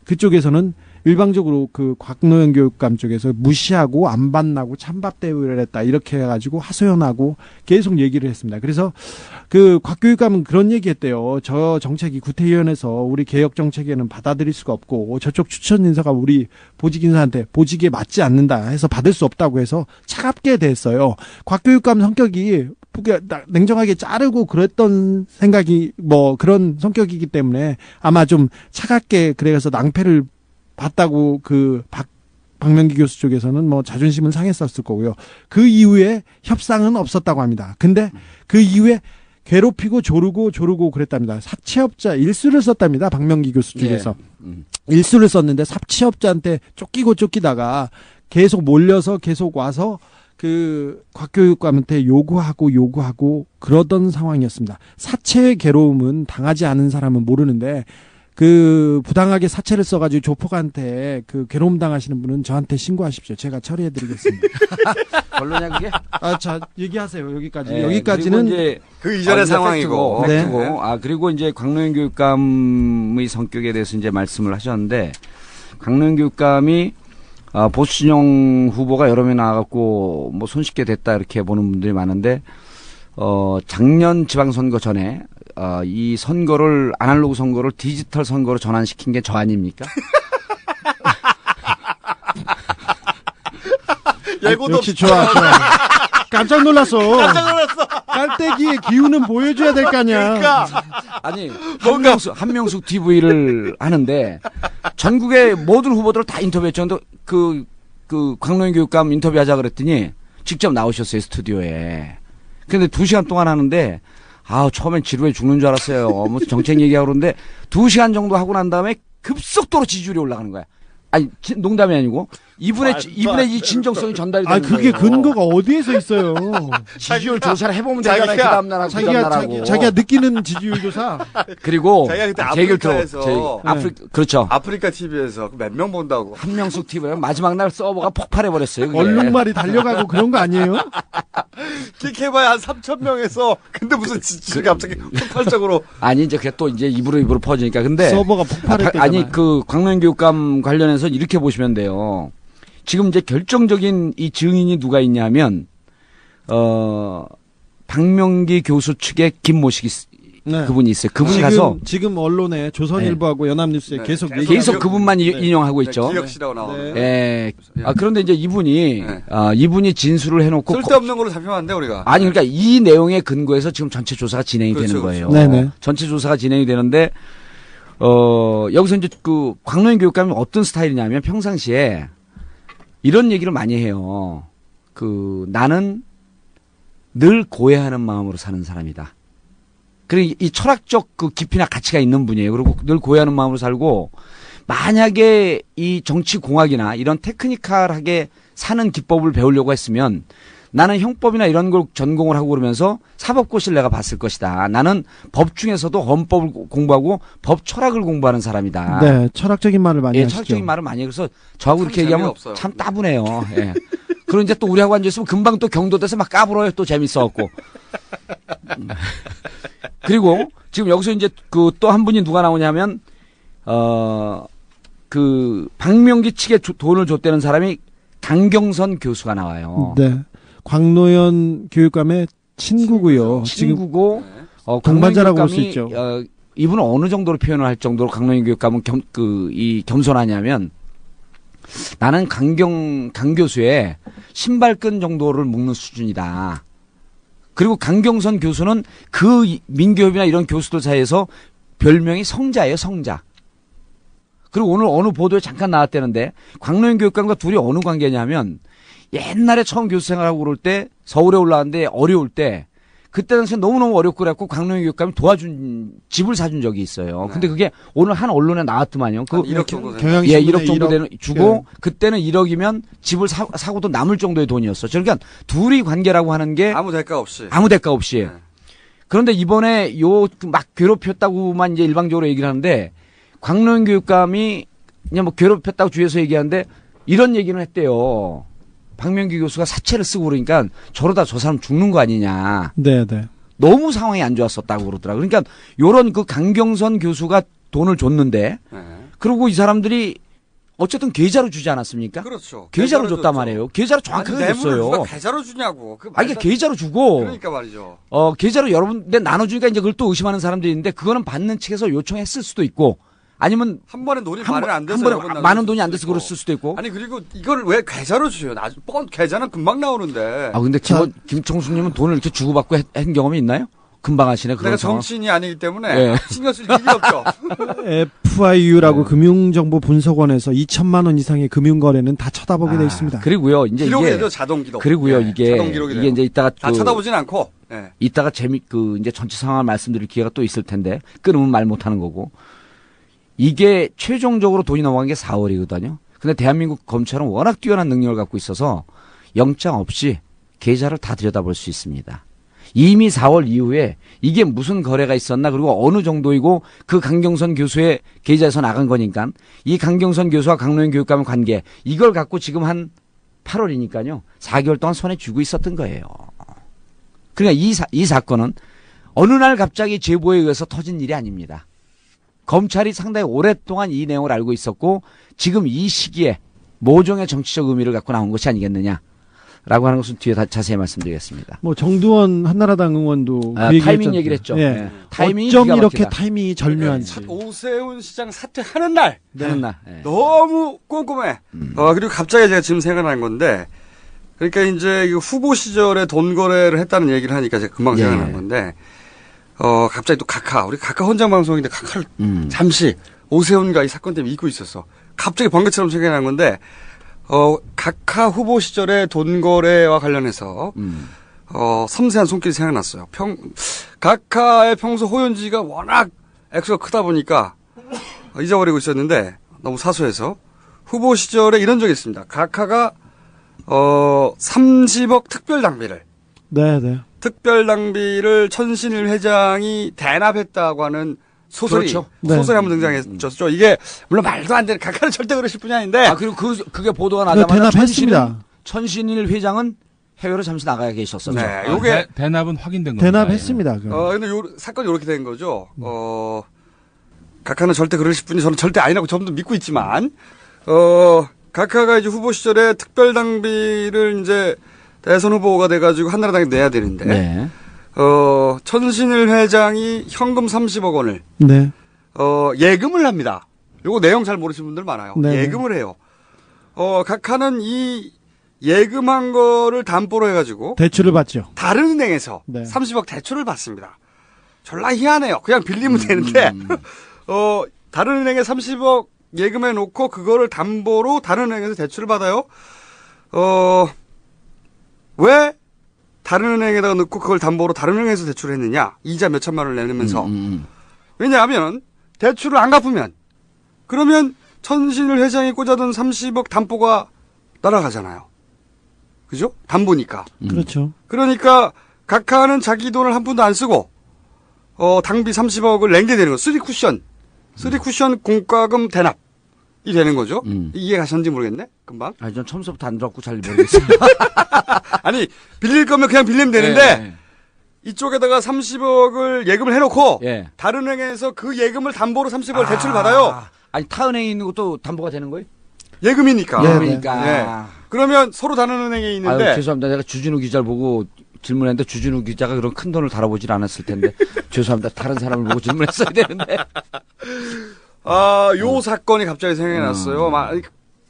그쪽에서는 일방적으로 그 곽노현 교육감 쪽에서 무시하고 안 반나고 찬밥 대우를 했다 이렇게 해가지고 하소연하고 계속 얘기를 했습니다. 그래서 그 곽 교육감은 그런 얘기했대요. 저 정책이 구태의원에서 우리 개혁 정책에는 받아들일 수가 없고 저쪽 추천 인사가 우리 보직 인사한테 보직에 맞지 않는다 해서 받을 수 없다고 해서 차갑게 됐어요. 곽 교육감 성격이 냉정하게 자르고 그랬던 생각이 그런 성격이기 때문에 아마 좀 차갑게 그래서 낭패를 봤다고 박명기 교수 쪽에서는 자존심은 상했었을 거고요. 그 이후에 협상은 없었다고 합니다. 근데 그 이후에 괴롭히고 조르고 그랬답니다. 사채업자 일수를 썼답니다. 박명기 교수 쪽에서. 일수를 썼는데 사채업자한테 쫓기다가 계속 몰려서 계속 와서 그 곽교육감한테 요구하고 그러던 상황이었습니다. 사채의 괴로움은 당하지 않은 사람은 모르는데 그 부당하게 사채를 써가지고 조폭한테 그 괴로움 당하시는 분은 저한테 신고하십시오. 제가 처리해드리겠습니다. 별로냐 그게? 자 얘기하세요. 여기까지. 네, 여기까지는 이제 그 이전의 상황이고. 팩트고. 네. 그리고 이제 광노현 교육감의 성격에 대해서 이제 말씀을 하셨는데 광노현 교육감이 보수 진영 후보가 여러 명 나와갖고 손쉽게 됐다 이렇게 보는 분들이 많은데 작년 지방선거 전에 이 선거를 아날로그 선거를 디지털 선거로 전환시킨 게 저 아닙니까? 예고도 역시 좋아. 깜짝 놀랐어. 깔때기의 기운은 보여줘야 될 거 아니야. 그러니까. 아니 한명숙 TV를 하는데 전국의 모든 후보들을 다 인터뷰했죠. 그 광노현 교육감 인터뷰하자 그랬더니 직접 나오셨어요 스튜디오에. 근데 2시간 동안 하는데 처음엔 지루해 죽는 줄 알았어요. 무슨 정책 얘기하고 그러는데 2시간 정도 하고 난 다음에 급속도로 지지율이 올라가는 거야. 아니 농담이 아니고 이분의 이 진정성이 전달이 되는 거예요. 그게 근거가 어디에서 있어요? 지지율 조사를 해보면 되잖아요. 그 다음날 자기가 느끼는 지지율 조사. 그리고 자기가 그때 아프리카에서 그렇죠. 아프리카 TV에서 몇 명 본다고. 한명숙 TV요. 마지막 날 서버가 폭발해 버렸어요. 얼룩말이 달려가고 그런 거 아니에요? 끽해봐야 한 3,000명에서 근데 무슨 지지율이 갑자기 폭발적으로. 아니 이제 그게 또 이제 입으로 퍼지니까 근데 서버가 폭발했대잖아요. 아니 그 광노현 교육감 관련해서 이렇게 보시면 돼요. 지금 이제 결정적인 이 증인이 누가 있냐면 박명기 교수 측의 김모식 그분이 있어요. 그분이 가서 지금 언론에 조선일보하고 연합뉴스에 계속 그분만 인용하고 있죠. 기억시라고 나오는. 그런데 이제 이분이 진술을 해놓고 쓸데없는 걸로 잡히면 안 돼 우리가. 아니 그러니까 이 내용에 근거해서 지금 전체 조사가 진행이 되는 거예요. 네네. 전체 조사가 진행이 되는데 여기서 이제 그 광노현 교육감이 어떤 스타일이냐면 평상시에 이런 얘기를 많이 해요. 나는 늘 고해하는 마음으로 사는 사람이다. 그리고 이 철학적 그 깊이나 가치가 있는 분이에요. 그리고 늘 고해하는 마음으로 살고, 만약에 이 정치공학이나 이런 테크니컬하게 사는 기법을 배우려고 했으면 나는 형법이나 이런 걸 전공을 하고 그러면서 사법고시를 내가 봤을 것이다. 나는 법 중에서도 헌법을 공부하고 법 철학을 공부하는 사람이다. 네, 철학적인 말을 많이 하시죠. 철학적인 말을 많이 해요. 그래서 저하고 이렇게 얘기하면 없어요. 참 따분해요. 예. 그리고 이제 또 우리하고 앉아있으면 금방 또 경도돼서 막 까불어요. 또 재밌어갖고. 그리고 지금 여기서 이제 또 한 분이 누가 나오냐면, 박명기 측에 돈을 줬다는 사람이 강경선 교수가 나와요. 네. 광노현 교육감의 친구고요. 친구고, 동반자라고 볼 수 있죠. 이분은 어느 정도로 표현을 할 정도로 강노현 교육감은 겸손하냐면, 나는 강 교수의 신발끈 정도를 묶는 수준이다. 그리고 강경선 교수는 그 민교협이나 이런 교수들 사이에서 별명이 성자예요, 성자. 그리고 오늘 어느 보도에 잠깐 나왔다는데, 광노현 교육감과 둘이 어느 관계냐면, 옛날에 처음 교수 생활하고 그럴 때 서울에 올라왔는데 어려울 때, 그때 당시에 너무너무 어렵고 그래갖고 광노현 교육감이 집을 사준 적이 있어요. 근데 그게 오늘 한 언론에 나왔더만요. 1억 정도 예, 1억 정도 주고, 그때는 1억이면 집을 사고도 남을 정도의 돈이었어. 그러니까 둘이 관계라고 하는 게 아무 대가 없이. 네. 그런데 이번에 막 괴롭혔다고만 이제 일방적으로 얘기를 하는데, 광노현 교육감이 그냥 뭐 괴롭혔다고 주위에서 얘기하는데 이런 얘기는 했대요. 박명기 교수가 사채를 쓰고 그러니까 저러다 저 사람 죽는 거 아니냐. 네. 너무 상황이 안 좋았었다고 그러더라고요. 그러니까 요런 강경선 교수가 돈을 줬는데, 그리고 이 사람들이 어쨌든 계좌로 주지 않았습니까? 그렇죠. 계좌로 줬단 말이에요. 계좌로 정확하게 줬어요. 누가 계좌로 주냐고. 이게 계좌로 주고. 그러니까 말이죠. 계좌로 여러분들 나눠주니까 이제 그걸 또 의심하는 사람들이 있는데, 그거는 받는 측에서 요청했을 수도 있고, 아니면 한 번에 돈이 많이 안 돼서 한 번에 많은 돈이 안 돼서 그랬을 수도 있고. 아니, 그리고 이걸 왜 계좌로 주요? 계좌는 금방 나오는데. 근데 김청수님은 돈을 이렇게 주고받고 한 경험이 있나요? 금방 하시네. 내가 정치인이 아니기 때문에 신경 쓸 일이 없죠. FIU라고 금융정보분석원에서 2천만 원 이상의 금융거래는 다 쳐다보게 돼 있습니다. 그리고요, 이제 기록이 되죠, 자동 기록. 그리고요, 이게 이제 이따가 다 쳐다보진 않고. 이따가 이제 전체 상황을 말씀드릴 기회가 또 있을 텐데, 끊으면 말 못하는 거고. 이게 최종적으로 돈이 넘어간 게 4월이거든요. 근데 대한민국 검찰은 워낙 뛰어난 능력을 갖고 있어서 영장 없이 계좌를 다 들여다볼 수 있습니다. 이미 4월 이후에 이게 무슨 거래가 있었나, 그리고 어느 정도이고 그 강경선 교수의 계좌에서 나간 거니까 이 강경선 교수와 강노현 교육감의 관계, 이걸 갖고 지금 한 8월이니까요. 4개월 동안 손에 쥐고 있었던 거예요. 그러니까 이 사건은 어느 날 갑자기 제보에 의해서 터진 일이 아닙니다. 검찰이 상당히 오랫동안 이 내용을 알고 있었고, 지금 이 시기에 모종의 정치적 의미를 갖고 나온 것이 아니겠느냐라고 하는 것은 뒤에 자세히 말씀드리겠습니다. 정두원 한나라당 의원도 타이밍 얘기를 했죠. 네. 타이밍이 어쩜 이렇게 타이밍이 절묘한지. 오세훈 시장 사퇴하는 날. 하는 날. 너무 꼼꼼해. 그리고 갑자기 제가 지금 생각난 건데, 그러니까 이제 후보 시절에 돈 거래를 했다는 얘기를 하니까 제가 금방 생각난 건데, 갑자기 또 우리 카카 헌장 방송인데 카카를 잠시 오세훈과 이 사건 때문에 잊고 있었어. 갑자기 번개처럼 생각난 건데, 카카 후보 시절에 돈 거래와 관련해서, 섬세한 손길이 생각났어요. 카카의 평소 호연지가 워낙 액수가 크다 보니까 잊어버리고 있었는데, 너무 사소해서. 후보 시절에 이런 적이 있습니다. 카카가, 30억 특별 당비를. 네. 특별 당비를 천신일 회장이 대납했다고 하는 소설이 그렇죠. 소설이 한번 등장했죠. 이게 물론 말도 안 되는, 카카는 절대 그러실 분이 아닌데. 그리고 그게 보도가 나자마자 대납했습니다. 천신일 회장은 해외로 잠시 나가 계셨었죠. 네, 요게 대납은 확인된 겁니다. 대납했습니다. 근데 사건이 이렇게 된 거죠. 카카는 절대 그러실 분이 저는 절대 아니라고 전부 믿고 있지만, 카카가 이제 후보 시절에 특별 당비를 이제 대선 후보가 돼가지고 한나라당에 내야 되는데, 천신일 회장이 현금 30억 원을, 예금을 합니다. 요거 내용 잘 모르시는 분들 많아요. 예금을 해요. 카카는 이 예금한 거를 담보로 해가지고 대출을 받죠. 다른 은행에서 30억 대출을 받습니다. 졸라 희한해요. 그냥 빌리면 되는데, 다른 은행에 30억 예금해 놓고 그거를 담보로 다른 은행에서 대출을 받아요. 왜 다른 은행에다가 넣고 그걸 담보로 다른 은행에서 대출을 했느냐? 이자 몇 천만 원을 내면서. 왜냐하면 대출을 안 갚으면 그러면 천신을 회장이 꽂아둔 30억 담보가 날아가잖아요. 그죠? 담보니까. 그렇죠. 그러니까 각하는 자기 돈을 한 푼도 안 쓰고 당비 30억을 낸게 되는 거. 3쿠션 공과금 대납이 되는 거죠. 이해가셨는지 모르겠네. 금방. 아니 전 처음부터 안 들었고 잘 모르겠어요. 아니 빌릴 거면 그냥 빌리면 되는데 이쪽에다가 30억을 예금을 해놓고 다른 은행에서 그 예금을 담보로 30억을 대출을 받아요. 아니 타 은행에 있는 것도 담보가 되는 거예요? 예금이니까. 예금이니까. 네. 그러면 서로 다른 은행에 있는데. 아유, 죄송합니다. 내가 주진우 기자를 보고 질문했는데 주진우 기자가 그런 큰 돈을 다뤄보질 않았을 텐데 죄송합니다. 다른 사람을 보고 질문했어야 되는데. 요 사건이 갑자기 생각이 났어요.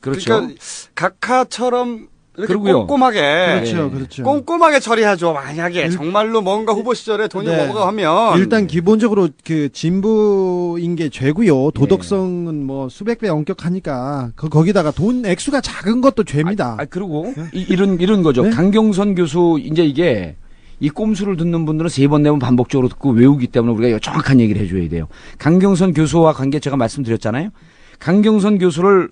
그렇죠. 그러니까 각하처럼 이렇게 그러고요. 꼼꼼하게. 그렇죠. 꼼꼼하게 처리하죠. 만약에 정말로 뭔가 후보 시절에 돈이 뭐가 하면. 일단 기본적으로 그 진부인 게 죄고요. 도덕성은 뭐 수백 배 엄격하니까 거기다가 돈 액수가 작은 것도 죄입니다. 그리고 이런 거죠. 강경선 교수 이제 이게 이 꼼수를 듣는 분들은 3번 4번 반복적으로 듣고 외우기 때문에 우리가 정확한 얘기를 해줘야 돼요. 강경선 교수와 관계 제가 말씀드렸잖아요. 강경선 교수를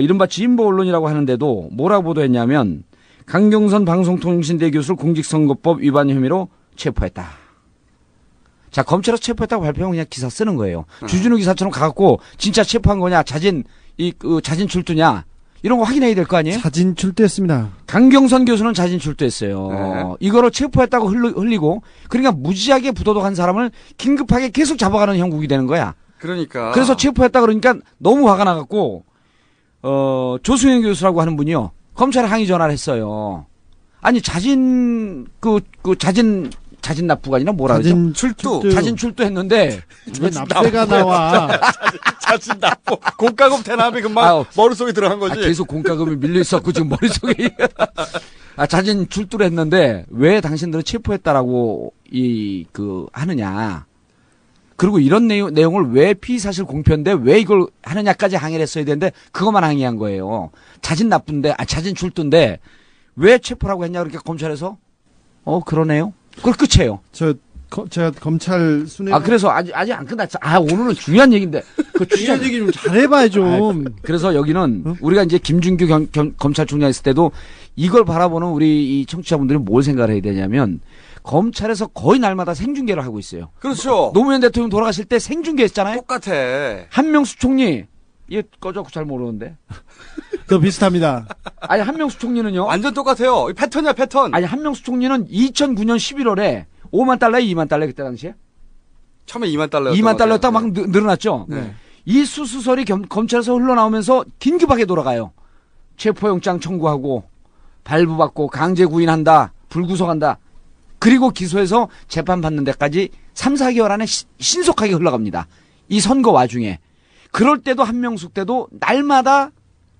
이른바 진보 언론이라고 하는데도 뭐라고 보도했냐면 강경선 방송통신대 교수를 공직선거법 위반 혐의로 체포했다. 자, 검찰에서 체포했다고 발표하면 그냥 기사 쓰는 거예요. 주진우 기사처럼 가갖고 진짜 체포한 거냐, 자진 출두냐 이런 거 확인해야 될 거 아니에요? 자진 출두했습니다. 강경선 교수는 자진 출두했어요. 이거로 체포했다고 흘리고 그러니까 무지하게 부도덕한 사람을 긴급하게 계속 잡아가는 형국이 되는 거야. 그러니까. 그래서 체포했다 그러니까 너무 화가 나갖고 조승현 교수라고 하는 분이요. 검찰에 항의 전화를 했어요. 아니, 자진 납부가 아니라 뭐라 그러죠? 자진 출두했는데. 왜 납세가 나와? 자진 납부. 공과금 대납이 금방 머릿속에 들어간 거지. 계속 공과금이 밀려있었고 지금 머릿속에. 자진 출두를 했는데 왜 당신들은 체포했다라고 하느냐. 그리고 이런 내용을 왜 피의사실 공표인데 왜 이걸 하느냐까지 항의를 했어야 되는데 그것만 항의한 거예요. 자진 출두인데 왜 체포라고 했냐 그러니까 검찰에서 그러네요. 그걸 끝이에요. 제가 검찰 순회. 그래서 아직 안 끝났죠. 오늘은 중요한 얘기인데. 중요한 얘기 좀 잘해봐요 좀. 그래서 여기는 우리가 이제 김준규 검찰총장 있을 때도 이걸 바라보는 우리 이 청취자분들이 뭘 생각을 해야 되냐면 검찰에서 거의 날마다 생중계를 하고 있어요. 그렇죠. 노무현 대통령 돌아가실 때 생중계 했잖아요. 똑같아. 한명수 총리. 얘 꺼져고 잘 모르는데. 더 비슷합니다. 아니, 한명수 총리는요. 완전 똑같아요. 패턴이야, 패턴. 아니, 한명수 총리는 2009년 11월에 5만 달러에 2만 달러 그때 당시에? 처음에 2만 달러였다. 2만 달러였다가 막 늘어났죠. 네. 이 수수설이 검찰에서 흘러나오면서 긴급하게 돌아가요. 체포영장 청구하고 발부받고 강제 구인한다. 불구속한다. 그리고 기소해서 재판받는 데까지 3, 4개월 안에 신속하게 흘러갑니다. 이 선거 와중에. 그럴 때도 한명숙 때도 날마다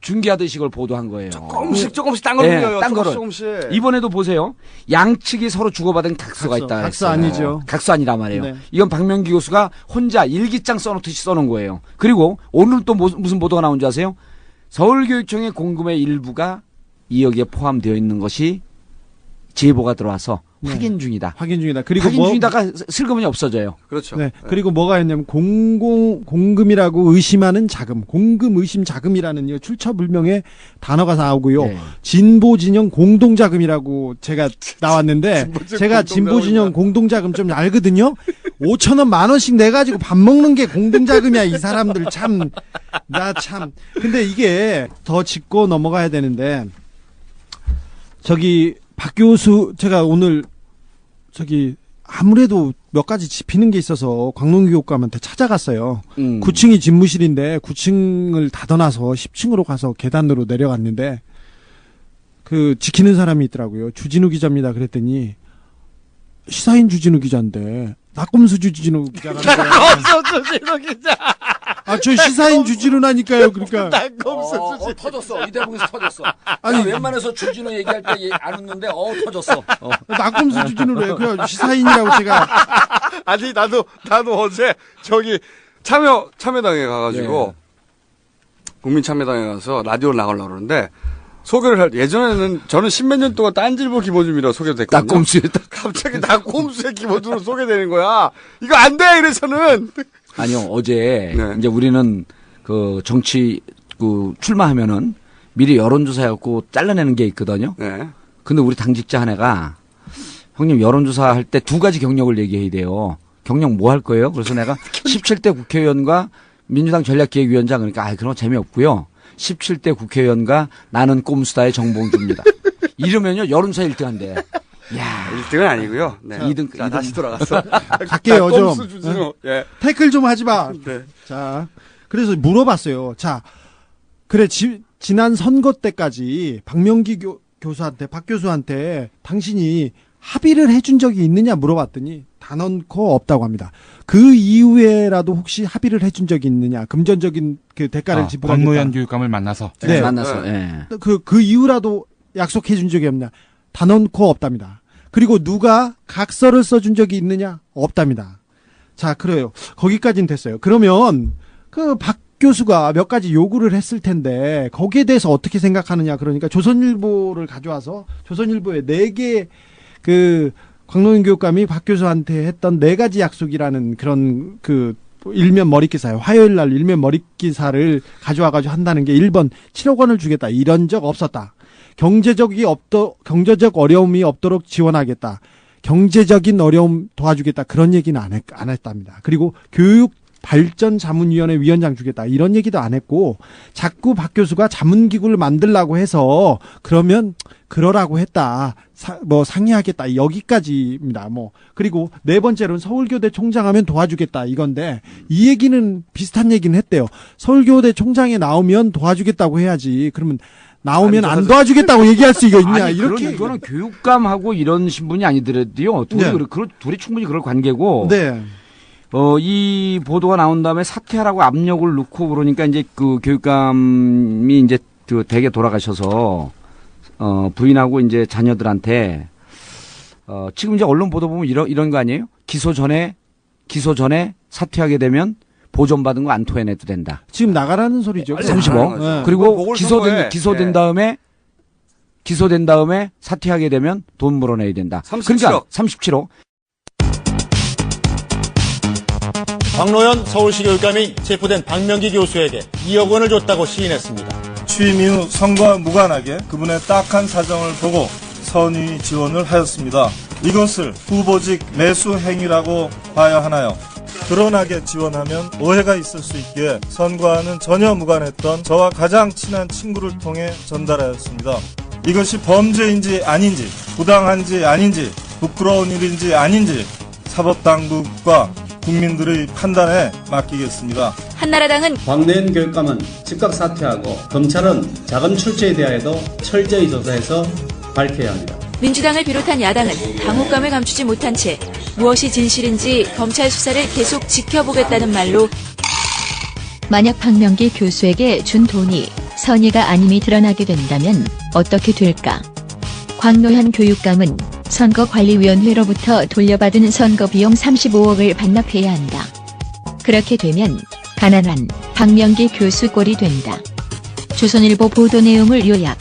중계하듯이 이걸 보도한 거예요. 조금씩 딴 걸 흘려요. 딴 거를. 조금씩. 이번에도 보세요. 양측이 서로 주고받은 각서가 있다. 각서 아니죠. 각서 아니란 말이에요. 네. 이건 박명기 교수가 혼자 일기장 써놓듯이 써놓은 거예요. 그리고 오늘 또 무슨 보도가 나온 줄 아세요? 서울교육청의 공금의 일부가 2억에 포함되어 있는 것이 제보가 들어와서 확인 중이다. 그리고 확인 중이다가 슬그머니 없어져요. 그렇죠. 네. 그리고 뭐가 있냐면 공금이라고 의심하는 자금, 공금 의심 자금이라는 출처불명의 단어가 나오고요. 네. 진보 진영 공동 자금이라고 제가 나왔는데 제가 진보 진영 공동 자금 좀 알거든요. 5,000원 10,000원씩 내 가지고 밥 먹는 게 공동 자금이야. 이 사람들 참. 근데 이게 더 짚고 넘어가야 되는데 박 교수, 제가 오늘 아무래도 몇 가지 짚히는 게 있어서 광농 교육감한테 찾아갔어요. 9층이 집무실인데 9층을 닫아놔서 10층으로 가서 계단으로 내려갔는데 지키는 사람이 있더라고요. 주진우 기자입니다. 그랬더니 시사인 주진우 기자인데 낙검수 주진우 기자라는 거예요. 낙검수 주진우 기자. 저 시사인 주진우라니까요. 그러니까. 낙검수 주진우. 터졌어. 이 대목에서 터졌어. 아니, 웬만해서 주진우 얘기할 때 안 웃는데 터졌어. 낙검수 주진우래. 그냥 시사인이라고 제가. 아니 나도 어제 참여당에 가가지고 국민참여당에 가서 라디오를 나가려고 그러는데 소개를 예전에는 저는 10몇 년 동안 딴질보 김어준이라고 소개됐거든요. 낙곰수에 갑자기 낙곰수의 김어준으로 소개되는 거야. 이거 안 돼! 이래서는. 아니요, 어제 이제 우리는 그 정치 출마하면은 미리 여론조사해갖고 잘라내는 게 있거든요. 네. 근데 우리 당직자 한 애가 형님 여론조사 할 때 2가지 경력을 얘기해야 돼요. 경력 뭐 할 거예요? 그래서 내가 17대 국회의원과 민주당 전략기획위원장 그러니까 그런 거 재미없고요. 17대 국회의원과 나는 꼼수다의 정봉주입니다. 이러면요 여론조사 1등 한대. 야, 1등은 아니고요. 네. 2등, 자, 다시 돌아갔어. 갈게요, 좀. 주진우. 예. 태클 좀 하지 마. 네. 자, 그래서 물어봤어요. 자, 그래, 지난 선거 때까지 박명기 교수한테, 박 교수한테 당신이 합의를 해준 적이 있느냐 물어봤더니 단언코 없다고 합니다. 그 이후에라도 혹시 합의를 해준 적이 있느냐, 금전적인 그 대가를 지불하겠다. 박노현 교육감을 만나서. 네. 만나서. 네. 그 이후라도 약속해준 적이 없냐. 단언코 없답니다. 그리고 누가 각서를 써준 적이 있느냐? 없답니다. 자, 그래요. 거기까지는 됐어요. 그러면 그 박 교수가 몇 가지 요구를 했을 텐데 거기에 대해서 어떻게 생각하느냐? 그러니까 조선일보를 가져와서 조선일보에 4개 그 광노현 교육감이 박 교수한테 했던 4가지 약속이라는 그런 그 일면 머릿기사예요. 화요일 날 일면 머릿기사를 가져와가지고 한다는 게 1번 7억 원을 주겠다. 이런 적 없었다. 경제적 어려움이 없도록 지원하겠다. 경제적인 어려움 도와주겠다. 그런 얘기는 안 했답니다. 그리고 교육 발전 자문위원회 위원장 주겠다. 이런 얘기도 안 했고, 자꾸 박 교수가 자문기구를 만들라고 해서, 그러면, 그러라고 했다. 상의하겠다. 여기까지입니다. 그리고 4번째로는 서울교대 총장하면 도와주겠다. 이건데, 이 얘기는 비슷한 얘기는 했대요. 서울교대 총장에 나오면 도와주겠다고 해야지. 그러면, 나오면 안 도와주겠다고 얘기할 수 있냐. 아니, 이렇게. 이거는 교육감하고 이런 신분이 아니더라도요. 둘이 충분히 그럴 관계고. 네. 이 보도가 나온 다음에 사퇴하라고 압력을 넣고 그러니까 이제 그 교육감이 이제 그 댁에 돌아가셔서 부인하고 이제 자녀들한테 지금 이제 언론 보도 보면 이런 거 아니에요? 기소 전에 사퇴하게 되면 보존 받은 거 안 토해내도 된다. 지금 나가라는 소리죠. 35. 네. 그리고 기소된 다음에 사퇴하게 되면 돈 물어내야 된다. 37억. 그러니까 37억. 박노현 서울시 교육감이 체포된 박명기 교수에게 2억 원을 줬다고 시인했습니다. 취임 이후 선거와 무관하게 그분의 딱한 사정을 보고 선의 지원을 하였습니다. 이것을 후보직 매수 행위라고 봐야 하나요? 드러나게 지원하면 오해가 있을 수 있기에 선거와는 전혀 무관했던 저와 가장 친한 친구를 통해 전달하였습니다. 이것이 범죄인지 아닌지, 부당한지 아닌지, 부끄러운 일인지 아닌지 사법당국과 국민들의 판단에 맡기겠습니다. 한나라당은 박노현 교육감은 즉각 사퇴하고 검찰은 자금 출처에 대하여도 철저히 조사해서 밝혀야 합니다. 민주당을 비롯한 야당은 당혹감을 감추지 못한 채 무엇이 진실인지 검찰 수사를 계속 지켜보겠다는 말로 만약 박명기 교수에게 준 돈이 선의가 아님이 드러나게 된다면 어떻게 될까? 광노현 교육감은 선거관리위원회로부터 돌려받은 선거비용 35억을 반납해야 한다. 그렇게 되면 가난한 박명기 교수 꼴이 된다. 조선일보 보도 내용을 요약.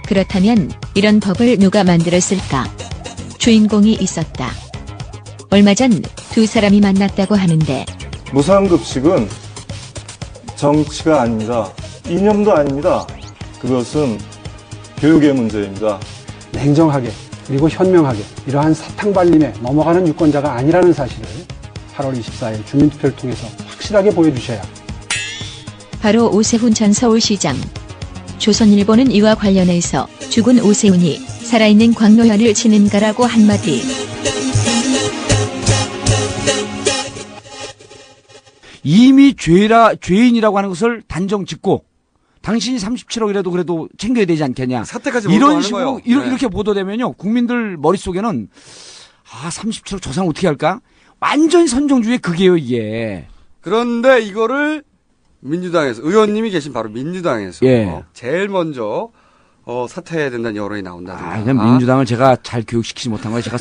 그렇다면 이런 법을 누가 만들었을까? 주인공이 있었다. 얼마 전 2사람이 만났다고 하는데 무상급식은 정치가 아닙니다. 이념도 아닙니다. 그것은 교육의 문제입니다. 냉정하게 그리고 현명하게 이러한 사탕발림에 넘어가는 유권자가 아니라는 사실을 8월 24일 주민투표를 통해서 확실하게 보여주셔야 합니다. 바로 오세훈 전 서울시장. 조선일보는 이와 관련해서 죽은 오세훈이 살아있는 광노현을 치는가라고 한마디. 이미 죄인이라고 하는 것을 단정 짓고 당신이 37억이라도 그래도 챙겨야 되지 않겠냐. 사태까지 이런 식으로 거예요. 이렇게 보도되면요. 국민들 머릿속에는 37억 저 사람 어떻게 할까? 완전히 선정주의 그게요, 이게. 그런데 이거를 민주당에서 의원님이 계신 바로 민주당에서 예. 제일 먼저 사퇴해야 된다는 여론이 나온다든가. 그냥 민주당을 제가 잘 교육시키지 못한 거에 제가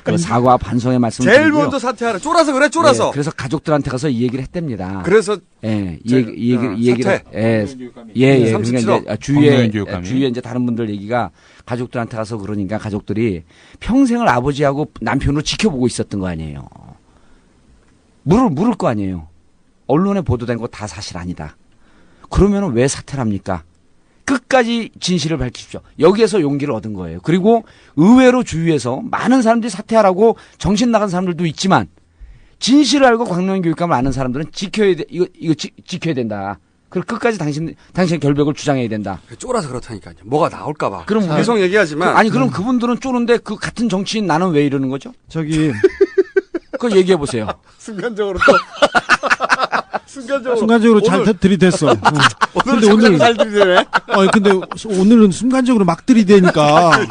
그 사과 반성의 말씀을 제일 드리고요. 먼저 사퇴하라. 쫄아서 그래, 쫄아서. 예, 그래서 가족들한테 가서 이 얘기를 했답니다. 그래서 이 얘기를 사퇴. 그러니까 이제 주위에 이제 다른 분들 얘기가 가족들한테 가서 그러니까 가족들이 평생을 아버지하고 남편으로 지켜보고 있었던 거 아니에요. 물을 거 아니에요. 언론에 보도된 거 다 사실 아니다. 그러면 왜 사퇴를 합니까? 끝까지 진실을 밝히십시오. 여기에서 용기를 얻은 거예요. 그리고 의외로 주위에서 많은 사람들이 사퇴하라고 정신 나간 사람들도 있지만 진실을 알고 광명인 교육감을 아는 사람들은 지켜야 된다. 그리고 끝까지 당신의 결백을 주장해야 된다. 쫄아서 그렇다니까요. 뭐가 나올까봐. 그럼 계속 얘기하지만. 아니 그럼 그분들은 쪼는데 그 같은 정치인 나는 왜 이러는 거죠? 그거 얘기해 보세요. 순간적으로 또. 순간적으로 잘 들이댔어. 근데 오늘 잘 들이대네. 근데 오늘은 순간적으로 막 들이대니까.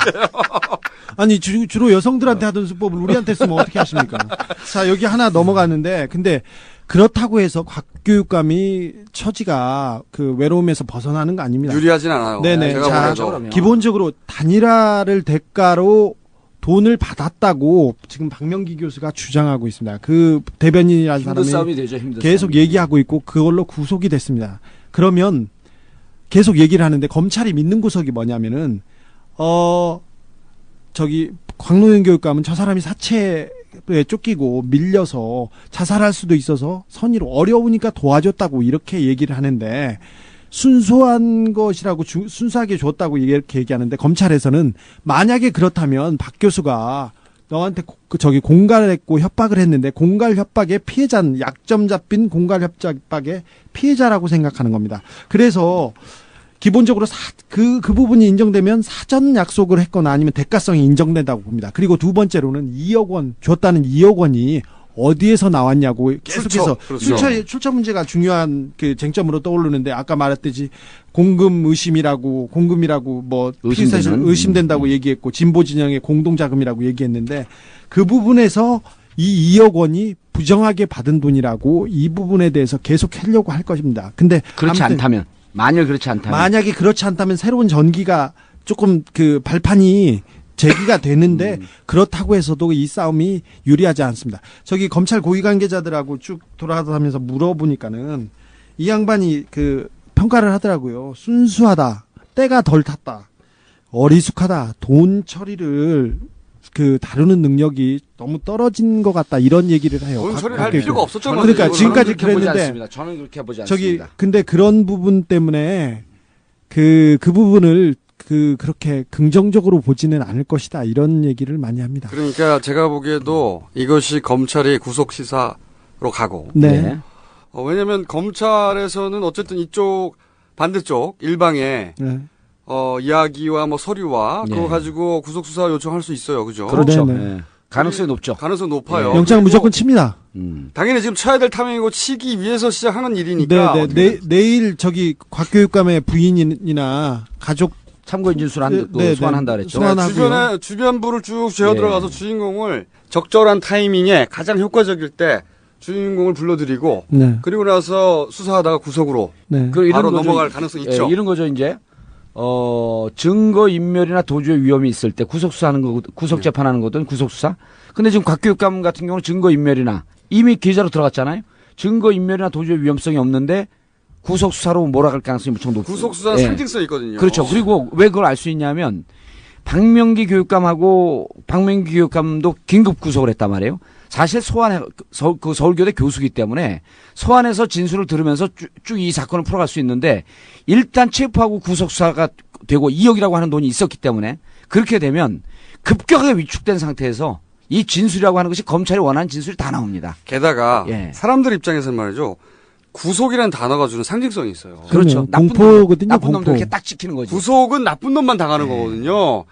아니 주로 여성들한테 하던 수법을 우리한테 쓰면 어떻게 하십니까? 자, 여기 하나 넘어가는데 근데 그렇다고 해서 곽교육감이 처지가 그 외로움에서 벗어나는 거 아닙니다. 유리하진 않아요. 네네. 제가 자, 기본적으로 단일화를 대가로 돈을 받았다고 지금 박명기 교수가 주장하고 있습니다. 그 대변인이라는 사람이 계속 얘기하고 있고 그걸로 구속이 됐습니다. 그러면 계속 얘기를 하는데 검찰이 믿는 구석이 뭐냐면은 광노현 교육감은 저 사람이 사채에 쫓기고 밀려서 자살할 수도 있어서 선의로 어려우니까 도와줬다고 이렇게 얘기를 하는데 순수한 것이라고 순수하게 줬다고 이렇게 얘기하는데 검찰에서는 만약에 그렇다면 박 교수가 너한테 공갈을 했고 협박을 했는데 공갈 협박의 피해자는 약점 잡힌 공갈 협박의 피해자라고 생각하는 겁니다. 그래서 기본적으로 그 부분이 인정되면 사전 약속을 했거나 아니면 대가성이 인정된다고 봅니다. 그리고 두 번째로는 2억 원 줬다는 2억 원이 어디에서 나왔냐고 계속해서 출처 문제가 중요한 그 쟁점으로 떠오르는데 아까 말했듯이 공금이라고 뭐 의심된다고 얘기했고 진보 진영의 공동자금이라고 얘기했는데 그 부분에서 이 2억 원이 부정하게 받은 돈이라고 이 부분에 대해서 계속 하려고 할 것입니다. 근데 만약에 그렇지 않다면 새로운 전기가 조금 그 발판이 제기가 되는데 그렇다고 해서도 이 싸움이 유리하지 않습니다. 검찰 고위 관계자들하고 쭉 돌아다니면서 물어보니까는 이 양반이 그 평가를 하더라고요. 순수하다, 때가 덜 탔다, 어리숙하다, 돈 처리를 다루는 능력이 너무 떨어진 것 같다 이런 얘기를 해요. 돈 처리를 할 필요가 없었죠. 그러니까 지금까지 그랬는데 저는 그렇게 보지 않습니다. 근데 그런 부분 때문에 그 부분을 그렇게 긍정적으로 보지는 않을 것이다 이런 얘기를 많이 합니다. 그러니까 제가 보기에도 이것이 검찰이 구속 시사로 가고. 네. 왜냐하면 검찰에서는 어쨌든 이쪽 반대쪽 일방에 이야기와 뭐 서류와 그거 가지고 구속 수사 요청할 수 있어요, 그죠? 그렇죠. 네. 가능성이 높죠. 가능성 높아요. 영장 무조건 칩니다. 당연히 지금 쳐야 될 타이밍이고 치기 위해서 시작하는 일이니까. 내일 곽교육감의 부인이나 가족 참고인 진술 소환한다 그랬죠. 주변부를 쭉 재어 들어가서 주인공을 적절한 타이밍에 가장 효과적일 때 주인공을 불러들이고 그리고 나서 수사하다가 구속으로 바로 넘어갈 가능성이 있죠. 이런 거죠 이제. 증거 인멸이나 도주의 위험이 있을 때 구속 수사하는 거, 구속 재판하는 거든 구속 수사. 근데 지금 곽교육감 같은 경우는 증거 인멸이나 이미 기자로 들어갔잖아요. 증거 인멸이나 도주의 위험성이 없는데 구속 수사로 몰아갈 가능성이 무척 높고. 구속 수사는 상징성이 있거든요. 그렇죠. 그리고 왜 그걸 알 수 있냐면 박명기 교육감도 긴급 구속을 했단 말이에요. 사실 서울교대 교수기 때문에 소환해서 진술을 들으면서 쭉 이 사건을 풀어갈 수 있는데 일단 체포하고 구속 수사가 되고 2억이라고 하는 돈이 있었기 때문에 그렇게 되면 급격하게 위축된 상태에서 이 진술이라고 하는 것이 검찰이 원하는 진술이 다 나옵니다. 게다가 사람들 입장에서는 말이죠. 구속이라는 단어가 주는 상징성이 있어요. 그렇죠. 공포거든요. 나쁜 놈들 이렇게 딱 찍히는 거죠. 구속은 나쁜 놈만 당하는 거거든요.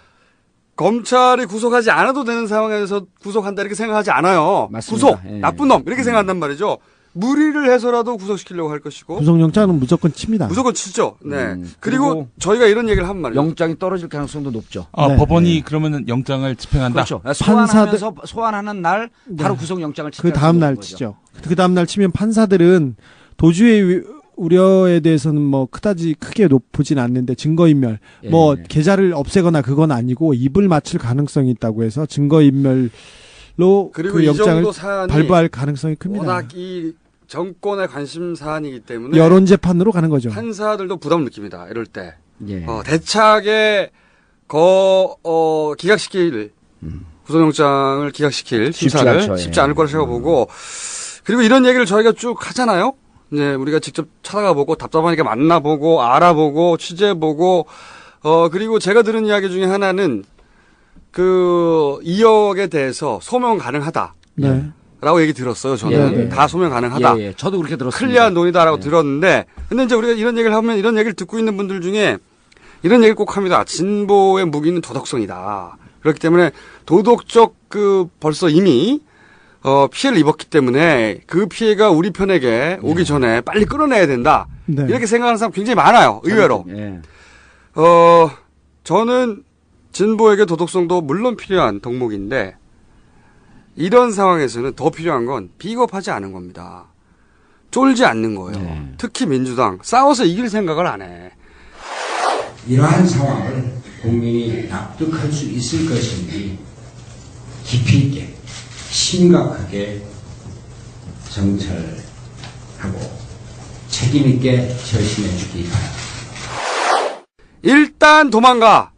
검찰이 구속하지 않아도 되는 상황에서 구속한다 이렇게 생각하지 않아요. 맞습니다. 구속, 나쁜 놈 이렇게 생각한단 말이죠. 무리를 해서라도 구속시키려고 할 것이고. 구속영장은 무조건 칩니다. 무조건 치죠. 네. 그리고 저희가 이런 얘기를 한 말이에요. 영장이 떨어질 가능성도 높죠. 법원이 그러면은 영장을 집행한다. 그렇죠. 소환하는 날 바로 구속영장을 그 다음 날 치죠. 그 다음 날 치면 판사들은 도주의 우려에 대해서는 뭐 크게 높진 않는데 증거인멸 뭐 계좌를 없애거나 그건 아니고 입을 맞출 가능성이 있다고 해서 증거인멸로 그리고 그 이 영장을 정도 사안이 발부할 가능성이 큽니다. 워낙 이 정권의 관심 사안이기 때문에 여론 재판으로 가는 거죠. 판사들도 부담을 느낍니다. 이럴 때 예. 대차게 기각시킬 구속영장을 기각시킬 심사를 쉽지 않을 거라 생각하고 그리고 이런 얘기를 저희가 쭉 하잖아요. 이제 우리가 직접 찾아가보고 답답하니까 만나보고 알아보고 취재해보고 그리고 제가 들은 이야기 중에 하나는 그 2억에 대해서 소명 가능하다. 네. 라고 얘기 들었어요. 저는 다 소명 가능하다. 예, 저도 그렇게 들었습니다. 클리어한 논의다라고 들었는데 근데 이제 우리가 이런 얘기를 하면 이런 얘기를 듣고 있는 분들 중에 이런 얘기를 꼭 합니다. 진보의 무기는 도덕성이다. 그렇기 때문에 도덕적 벌써 이미 피해를 입었기 때문에 그 피해가 우리 편에게 오기 전에 빨리 끌어내야 된다. 네. 이렇게 생각하는 사람 굉장히 많아요. 의외로. 저는 진보에게 도덕성도 물론 필요한 덕목인데 이런 상황에서는 더 필요한 건 비겁하지 않은 겁니다. 쫄지 않는 거예요. 특히 민주당 싸워서 이길 생각을 안 해. 이러한 상황을 국민이 납득할 수 있을 것인지 깊이 있게 심각하게 정찰하고 책임 있게 결심해 주기 바랍니다. 일단 도망가.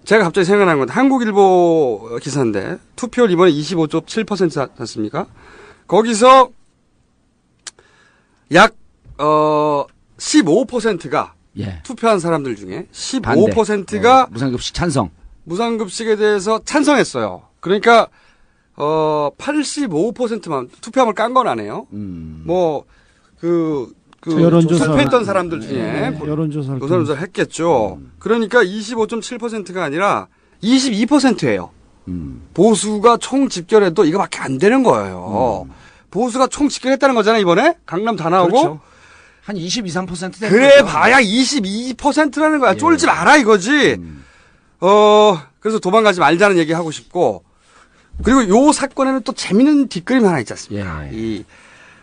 제가 갑자기 생각난 건데 한국일보 기사인데 투표율 이번에 25.7% 않습니까? 거기서 약 15%가 투표한 사람들 중에 15%가 무상급식 찬성. 무상급식에 대해서 찬성했어요. 그러니까 85%만 투표함을 깐 건 아니에요. 여론조사 투표했던 사람들 중에 여론조사를 했겠죠. 그러니까 25.7%가 아니라 22%예요. 보수가 총 집결해도 이거밖에 안 되는 거예요. 보수가 총 집결했다는 거잖아요. 이번에 강남 다 나오고. 그렇죠. 한 22, 3% 되는 그래 거죠. 봐야 22%라는 거야. 쫄지 마라 이거지. 그래서 도망가지 말자는 얘기 하고 싶고. 그리고 요 사건에는 또 재밌는 뒷그림 하나 있지 않습니까?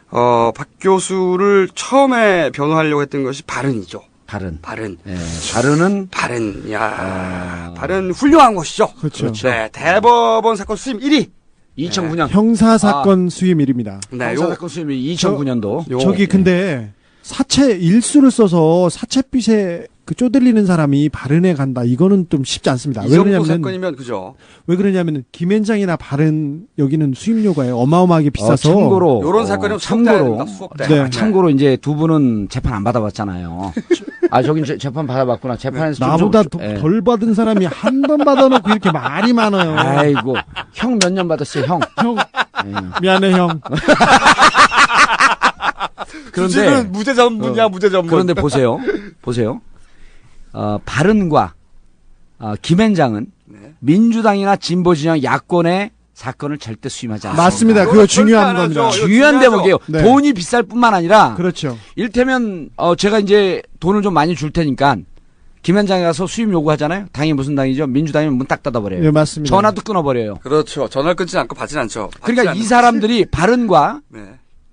박 교수를 처음에 변호하려고 했던 것이 발언이죠. 발언. 발언은 발언 훌륭한 것이죠. 그렇죠. 네, 대법원 사건 수임 1위. 2009년. 형사사건 수임일입니다. 네, 형사사건 수임이 2009년도. 근데 사채 일수를 써서 사채빚에 쪼들리는 사람이 발언에 간다. 이거는 좀 쉽지 않습니다. 이 정도 사건이면 그죠. 왜 그러냐면 김앤장이나 발언 여기는 수임료가 어마어마하게 비싸서 참고로 이런 사건은 참고로 이제 두 분은 재판 안 받아봤잖아요. 저긴 재판 받아봤구나. 재판에서 나보다 덜 받은 사람이 한 번 받아놓고 이렇게 말이 많아요. 아이고 형 몇 년 받았어요, 형. 미안해 형. 그런데 무죄 전문이야, 무죄 전문. 그런데 보세요. 발언과 김앤장은 민주당이나 진보 진영 야권의 사건을 절대 수임하지 않습니다. 맞습니다. 그거 중요한 겁니다. 중요한 대목이에요. 네. 돈이 비쌀 뿐만 아니라 그렇죠. 일테면 제가 이제 돈을 좀 많이 줄 테니까 김앤장에 가서 수임 요구하잖아요. 당이 무슨 당이죠? 민주당이면 문 딱 닫아버려요. 네, 맞습니다. 전화도 끊어버려요. 그렇죠. 전화를 끊지 않고 받진 않죠. 그러니까 이 사람들이 발언과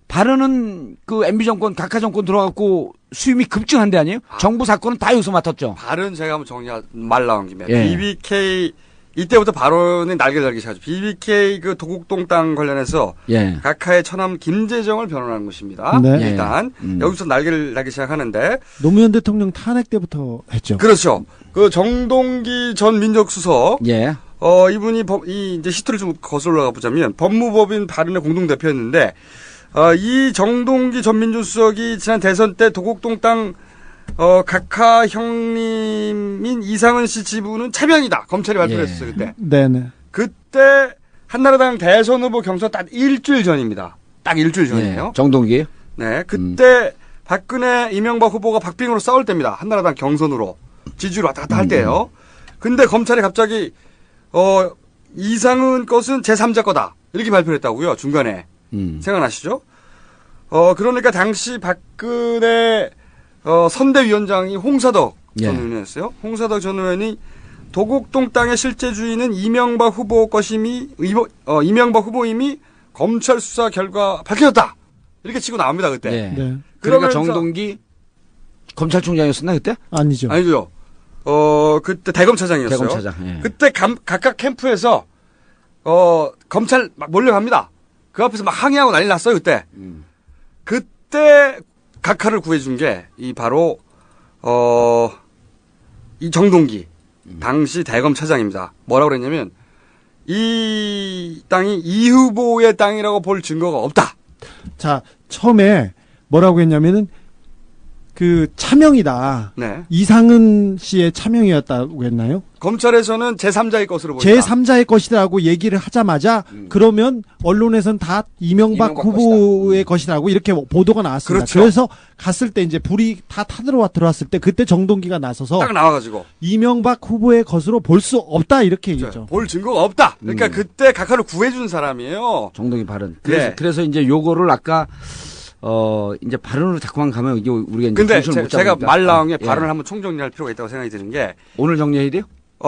발언은 그 MB 정권, 각하 정권 들어갔고 수임이 급증한 데 아니에요? 정부 사건은 다 여기서 맡았죠. 발언 제가 한번 말 나온 김에 BBK 이때부터 발언이 날개를 달기 시작하죠. BBK 그 도곡동 땅 관련해서 각하의 처남 김재정을 변호하는 것입니다. 네. 일단 여기서 날개를 달기 시작하는데 노무현 대통령 탄핵 때부터 했죠. 그렇죠. 그 정동기 전 민정수석 이분이 이제 히스토리를 좀 거슬러 보자면 법무법인 발언의 공동 대표였는데 이 정동기 전 민정수석이 지난 대선 때 도곡동 땅 각하 형님인 이상은 씨 지분은 차명이다. 검찰이 발표를 했었어요, 그때. 네네. 그때 한나라당 대선 후보 경선 딱 일주일 전입니다. 딱 일주일 전이에요. 정동기? 네. 그때 박근혜, 이명박 후보가 박빙으로 싸울 때입니다. 한나라당 경선으로. 지지율 왔다 갔다 할 때예요. 근데 검찰이 갑자기, 이상은 것은 제3자 거다. 이렇게 발표를 했다고요, 중간에. 생각나시죠? 그러니까 당시 박근혜 선대위원장이 홍사덕 전 의원이었어요. 홍사덕 전 의원이 도곡동 땅의 실제 주인은 이명박 후보 것임이 이명박 후보임이 검찰 수사 결과 밝혀졌다. 이렇게 치고 나옵니다 그때. 그러니까 정동기 검찰총장이었었나 그때? 아니죠. 아니죠. 그때 대검차장이었어요. 대검차장. 예. 그때 각각 캠프에서 검찰 막 몰려갑니다. 그 앞에서 막 항의하고 난리 났어요 그때. 그때 각하를 구해준 게 이 바로 이 정동기 당시 대검차장입니다. 뭐라고 그랬냐면 이 땅이 이 후보의 땅이라고 볼 증거가 없다. 자, 처음에 뭐라고 했냐면은 그 차명이다. 네. 이상은 씨의 차명이었다고 했나요? 검찰에서는 제3자의 것으로 보니까. 제3자의 것이라고 얘기를 하자마자 그러면 언론에선 다 이명박 후보의 것이라고 이렇게 보도가 나왔습니다. 그렇죠. 그래서 갔을 때 이제 불이 다 들어왔을 때 그때 정동기가 나서서 딱 나와가지고 이명박 후보의 것으로 볼 수 없다 이렇게 얘기했죠. 볼 증거가 없다. 그러니까 그때 각하를 구해준 사람이에요. 정동기 발언. 네. 그래서 이제 요거를 아까 이제 발언으로 자꾸만 가면 이게 우리가 이제 근데 정신을 못 제가 잡으니까. 말 나온 게 예. 발언을 한번 총정리할 필요가 있다고 생각이 드는 게 오늘 정리해야 돼요?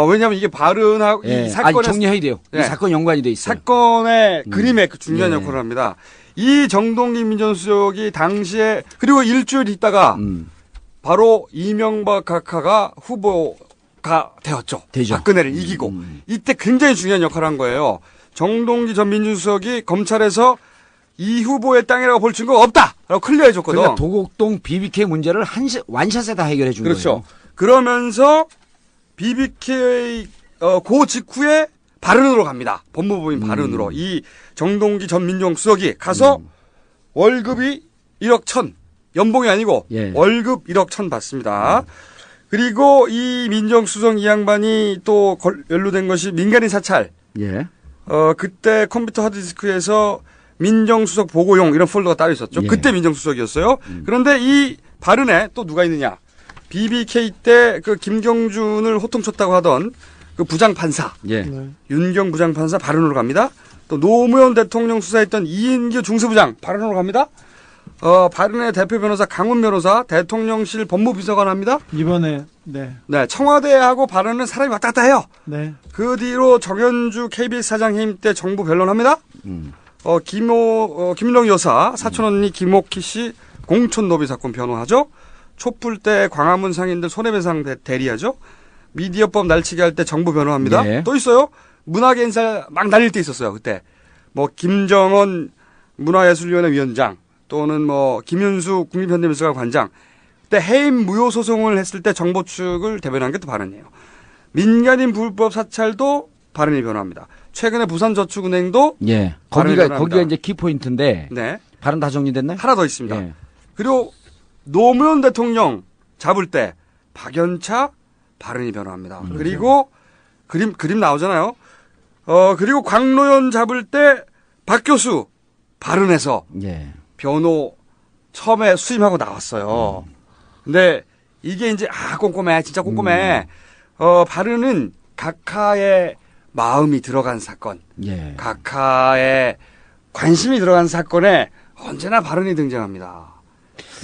왜냐하면 이게 발언하고 예. 이 사건에 정리해야 돼요. 이 사건 연관이 돼 있어요. 사건의 그림에 그 중요한 예. 역할을 합니다. 이 정동기 민정수석이 당시에 그리고 일주일 있다가 바로 이명박 각하가 후보가 되었죠. 되죠. 박근혜를 이기고 이때 굉장히 중요한 역할을 한 거예요. 정동기 전 민정수석이 검찰에서 이 후보의 땅이라고 볼 증거가 없다라고 클리어해줬거든. 그러니까 도곡동 BBK 문제를 완샷에 다 해결해 준 그렇죠. 거예요. 그러면서 BBK 그 직후에 발언으로 갑니다. 법무부인 발언으로. 이 정동기 전 민정수석이 가서 월급이 1억 1천, 연봉이 아니고 월급 1억 1천 받습니다. 그리고 이 민정수석 이 양반이 또 연루된 것이 민간인 사찰. 예. 그때 컴퓨터 하드디스크에서 민정수석 보고용 이런 폴더가 따로 있었죠. 예. 그때 민정수석이었어요. 그런데 이 발언에 또 누가 있느냐. BBK 때 그 김경준을 호통쳤다고 하던 그 부장판사. 예. 윤경 부장판사 발언으로 갑니다. 또 노무현 대통령 수사했던 이인규 중수부장 발언으로 갑니다. 발언의 대표 변호사 강훈 변호사 대통령실 법무비서관 합니다. 이번에 네. 청와대하고 발언은 사람이 왔다 갔다 해요. 네. 그 뒤로 정현주 KBS 사장 해임 때 정부 변론합니다. 김일long 여사 사촌 언니 김옥희 씨 공촌 노비 사건 변호하죠. 촛불 때 광화문 상인들 손해배상 대리하죠. 미디어법 날치기 할 때 정부 변호합니다. 네. 또 있어요. 문화계 인사 막 날릴 때 있었어요. 그때 뭐 김정은 문화예술위원회 위원장 또는 뭐 김윤수 국립현대미술관 관장 그때 해임 무효 소송을 했을 때 정보 측을 대변한 게 또 발언이에요. 민간인 불법 사찰도 발언이 변호합니다. 최근에 부산저축은행도 예. 거기가 이제 키포인트인데 네. 발언 다 정리됐나요? 하나 더 있습니다. 예. 그리고 노무현 대통령 잡을 때 박연차 발언이 변호합니다. 그리고 그림 나오잖아요. 그리고 광노현 잡을 때 박 교수 발언해서 예. 변호 처음에 수임하고 나왔어요. 근데 이게 이제 꼼꼼해. 진짜 꼼꼼해. 발언은 각하의 마음이 들어간 사건. 예. 각하의 관심이 들어간 사건에 언제나 발언이 등장합니다.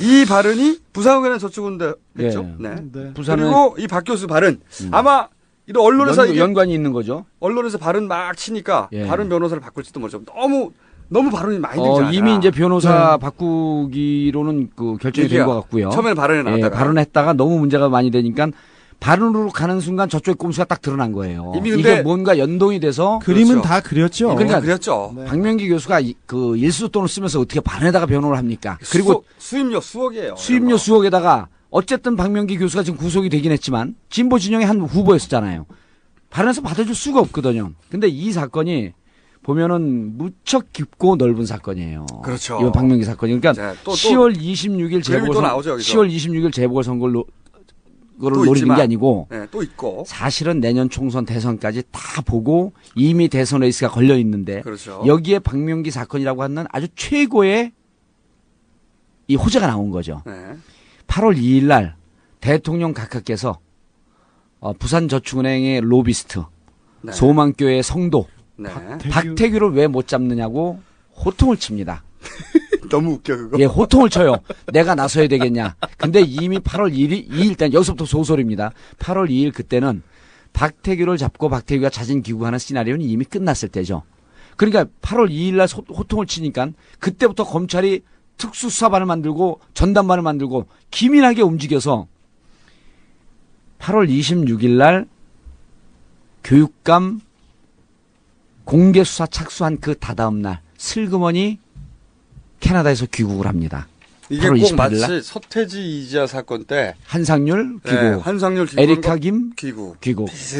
이 발언이 부산의원의 저축은데 했죠. 예. 네. 부산은 그리고 이 박 교수 발언 아마 이런 언론에서 연관이 있는 거죠. 언론에서 발언 막 치니까 예. 발언 변호사를 바꿀지도 모르죠. 너무 발언이 많이 등장하잖아. 이미 이제 변호사 바꾸기로는 그 결정이 된 것 같고요. 처음에는 발언에 나왔다가 발언했다가 너무 문제가 많이 되니까 발언으로 가는 순간 저쪽의 꼼수가 딱 드러난 거예요. 이미 근데 이게 뭔가 연동이 돼서 그림은 그렇죠. 다 그렸죠. 그러니까 그렸죠. 박명기 교수가 그 일수돈을 쓰면서 어떻게 발언에다가 변호를 합니까? 그리고 수임료 수억이에요. 수임료 수억에다가 어쨌든 박명기 교수가 지금 구속이 되긴 했지만 진보 진영의 한 후보였었잖아요. 발언해서 받아줄 수가 없거든요. 근데 이 사건이 보면은 무척 깊고 넓은 사건이에요. 그렇죠. 이번 박명기 사건이. 그러니까 네, 또 10월 26일 재보궐선거 10월 26일 재보궐선거를 노리는 게 아니고 네, 또 있고 사실은 내년 총선 대선까지 다 보고 이미 대선 레이스가 걸려 있는데 그렇죠. 여기에 박명기 사건이라고 하는 아주 최고의 이 호재가 나온 거죠. 네. 8월 2일 날 대통령 각하께서 부산저축은행의 로비스트 네. 소망교회 성도 네. 박태규를 왜 못 잡느냐고 호통을 칩니다. 너무 웃겨 그거. 예, 호통을 쳐요. 내가 나서야 되겠냐. 근데 이미 8월 2일 단 여기서부터 소설입니다. 8월 2일 그때는 박태규를 잡고 박태규가 자진 귀국하는 시나리오는 이미 끝났을 때죠. 그러니까 8월 2일 날 호통을 치니까 그때부터 검찰이 특수수사반을 만들고 전담반을 만들고 기민하게 움직여서 8월 26일 날 교육감 공개수사 착수한 그 다다음 날 슬그머니 캐나다에서 귀국을 합니다. 이게 꼭 마치 서태지 이지아 사건 때 한상률 귀국, 네, 한상률 귀국, 에리카 김 귀국.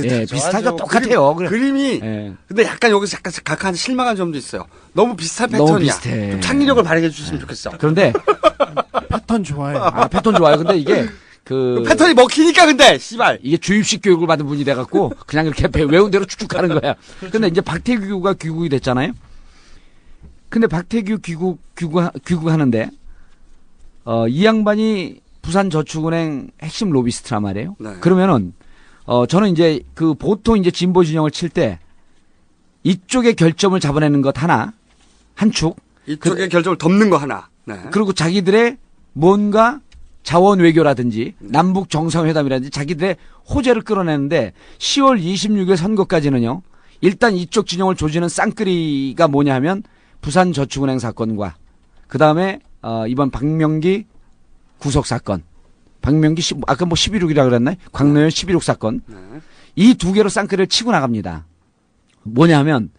예, 비슷하죠. 똑같아요. 그림이. 예. 근데 약간 여기서 약간 각한 실망한 점도 있어요. 너무 비슷한 너무 패턴이야. 비슷해. 좀 창의력을 발휘해 주셨으면 좋겠어. 그런데 패턴 좋아요. 패턴 좋아요. 근데 이게 그 패턴이 먹히니까 근데 씨발 이게 주입식 교육을 받은 분이 돼갖고 그냥 이렇게 외운 대로 쭉쭉 가는 거야. 근데 이제 박태규가 귀국이 됐잖아요. 근데 박태규 귀국하는데 이 양반이 부산저축은행 핵심 로비스트란 말이에요. 네. 그러면은 저는 이제 그 보통 이제 진보 진영을 칠 때 이쪽의 결점을 잡아내는 것 하나 한 축, 이쪽의 결점을 덮는 거 하나. 네. 그리고 자기들의 뭔가 자원 외교라든지 남북 정상회담이라든지 자기들의 호재를 끌어내는데 10월 26일 선거까지는요. 일단 이쪽 진영을 조지는 쌍끌이가 뭐냐 하면 부산저축은행 사건과 그다음에 이번 박명기 구속 사건. 박명기 아까 뭐 11.6이라고 그랬나요? 광노현 11.6 사건. 이 두 개로 쌍끌이를 치고 나갑니다. 뭐냐 하면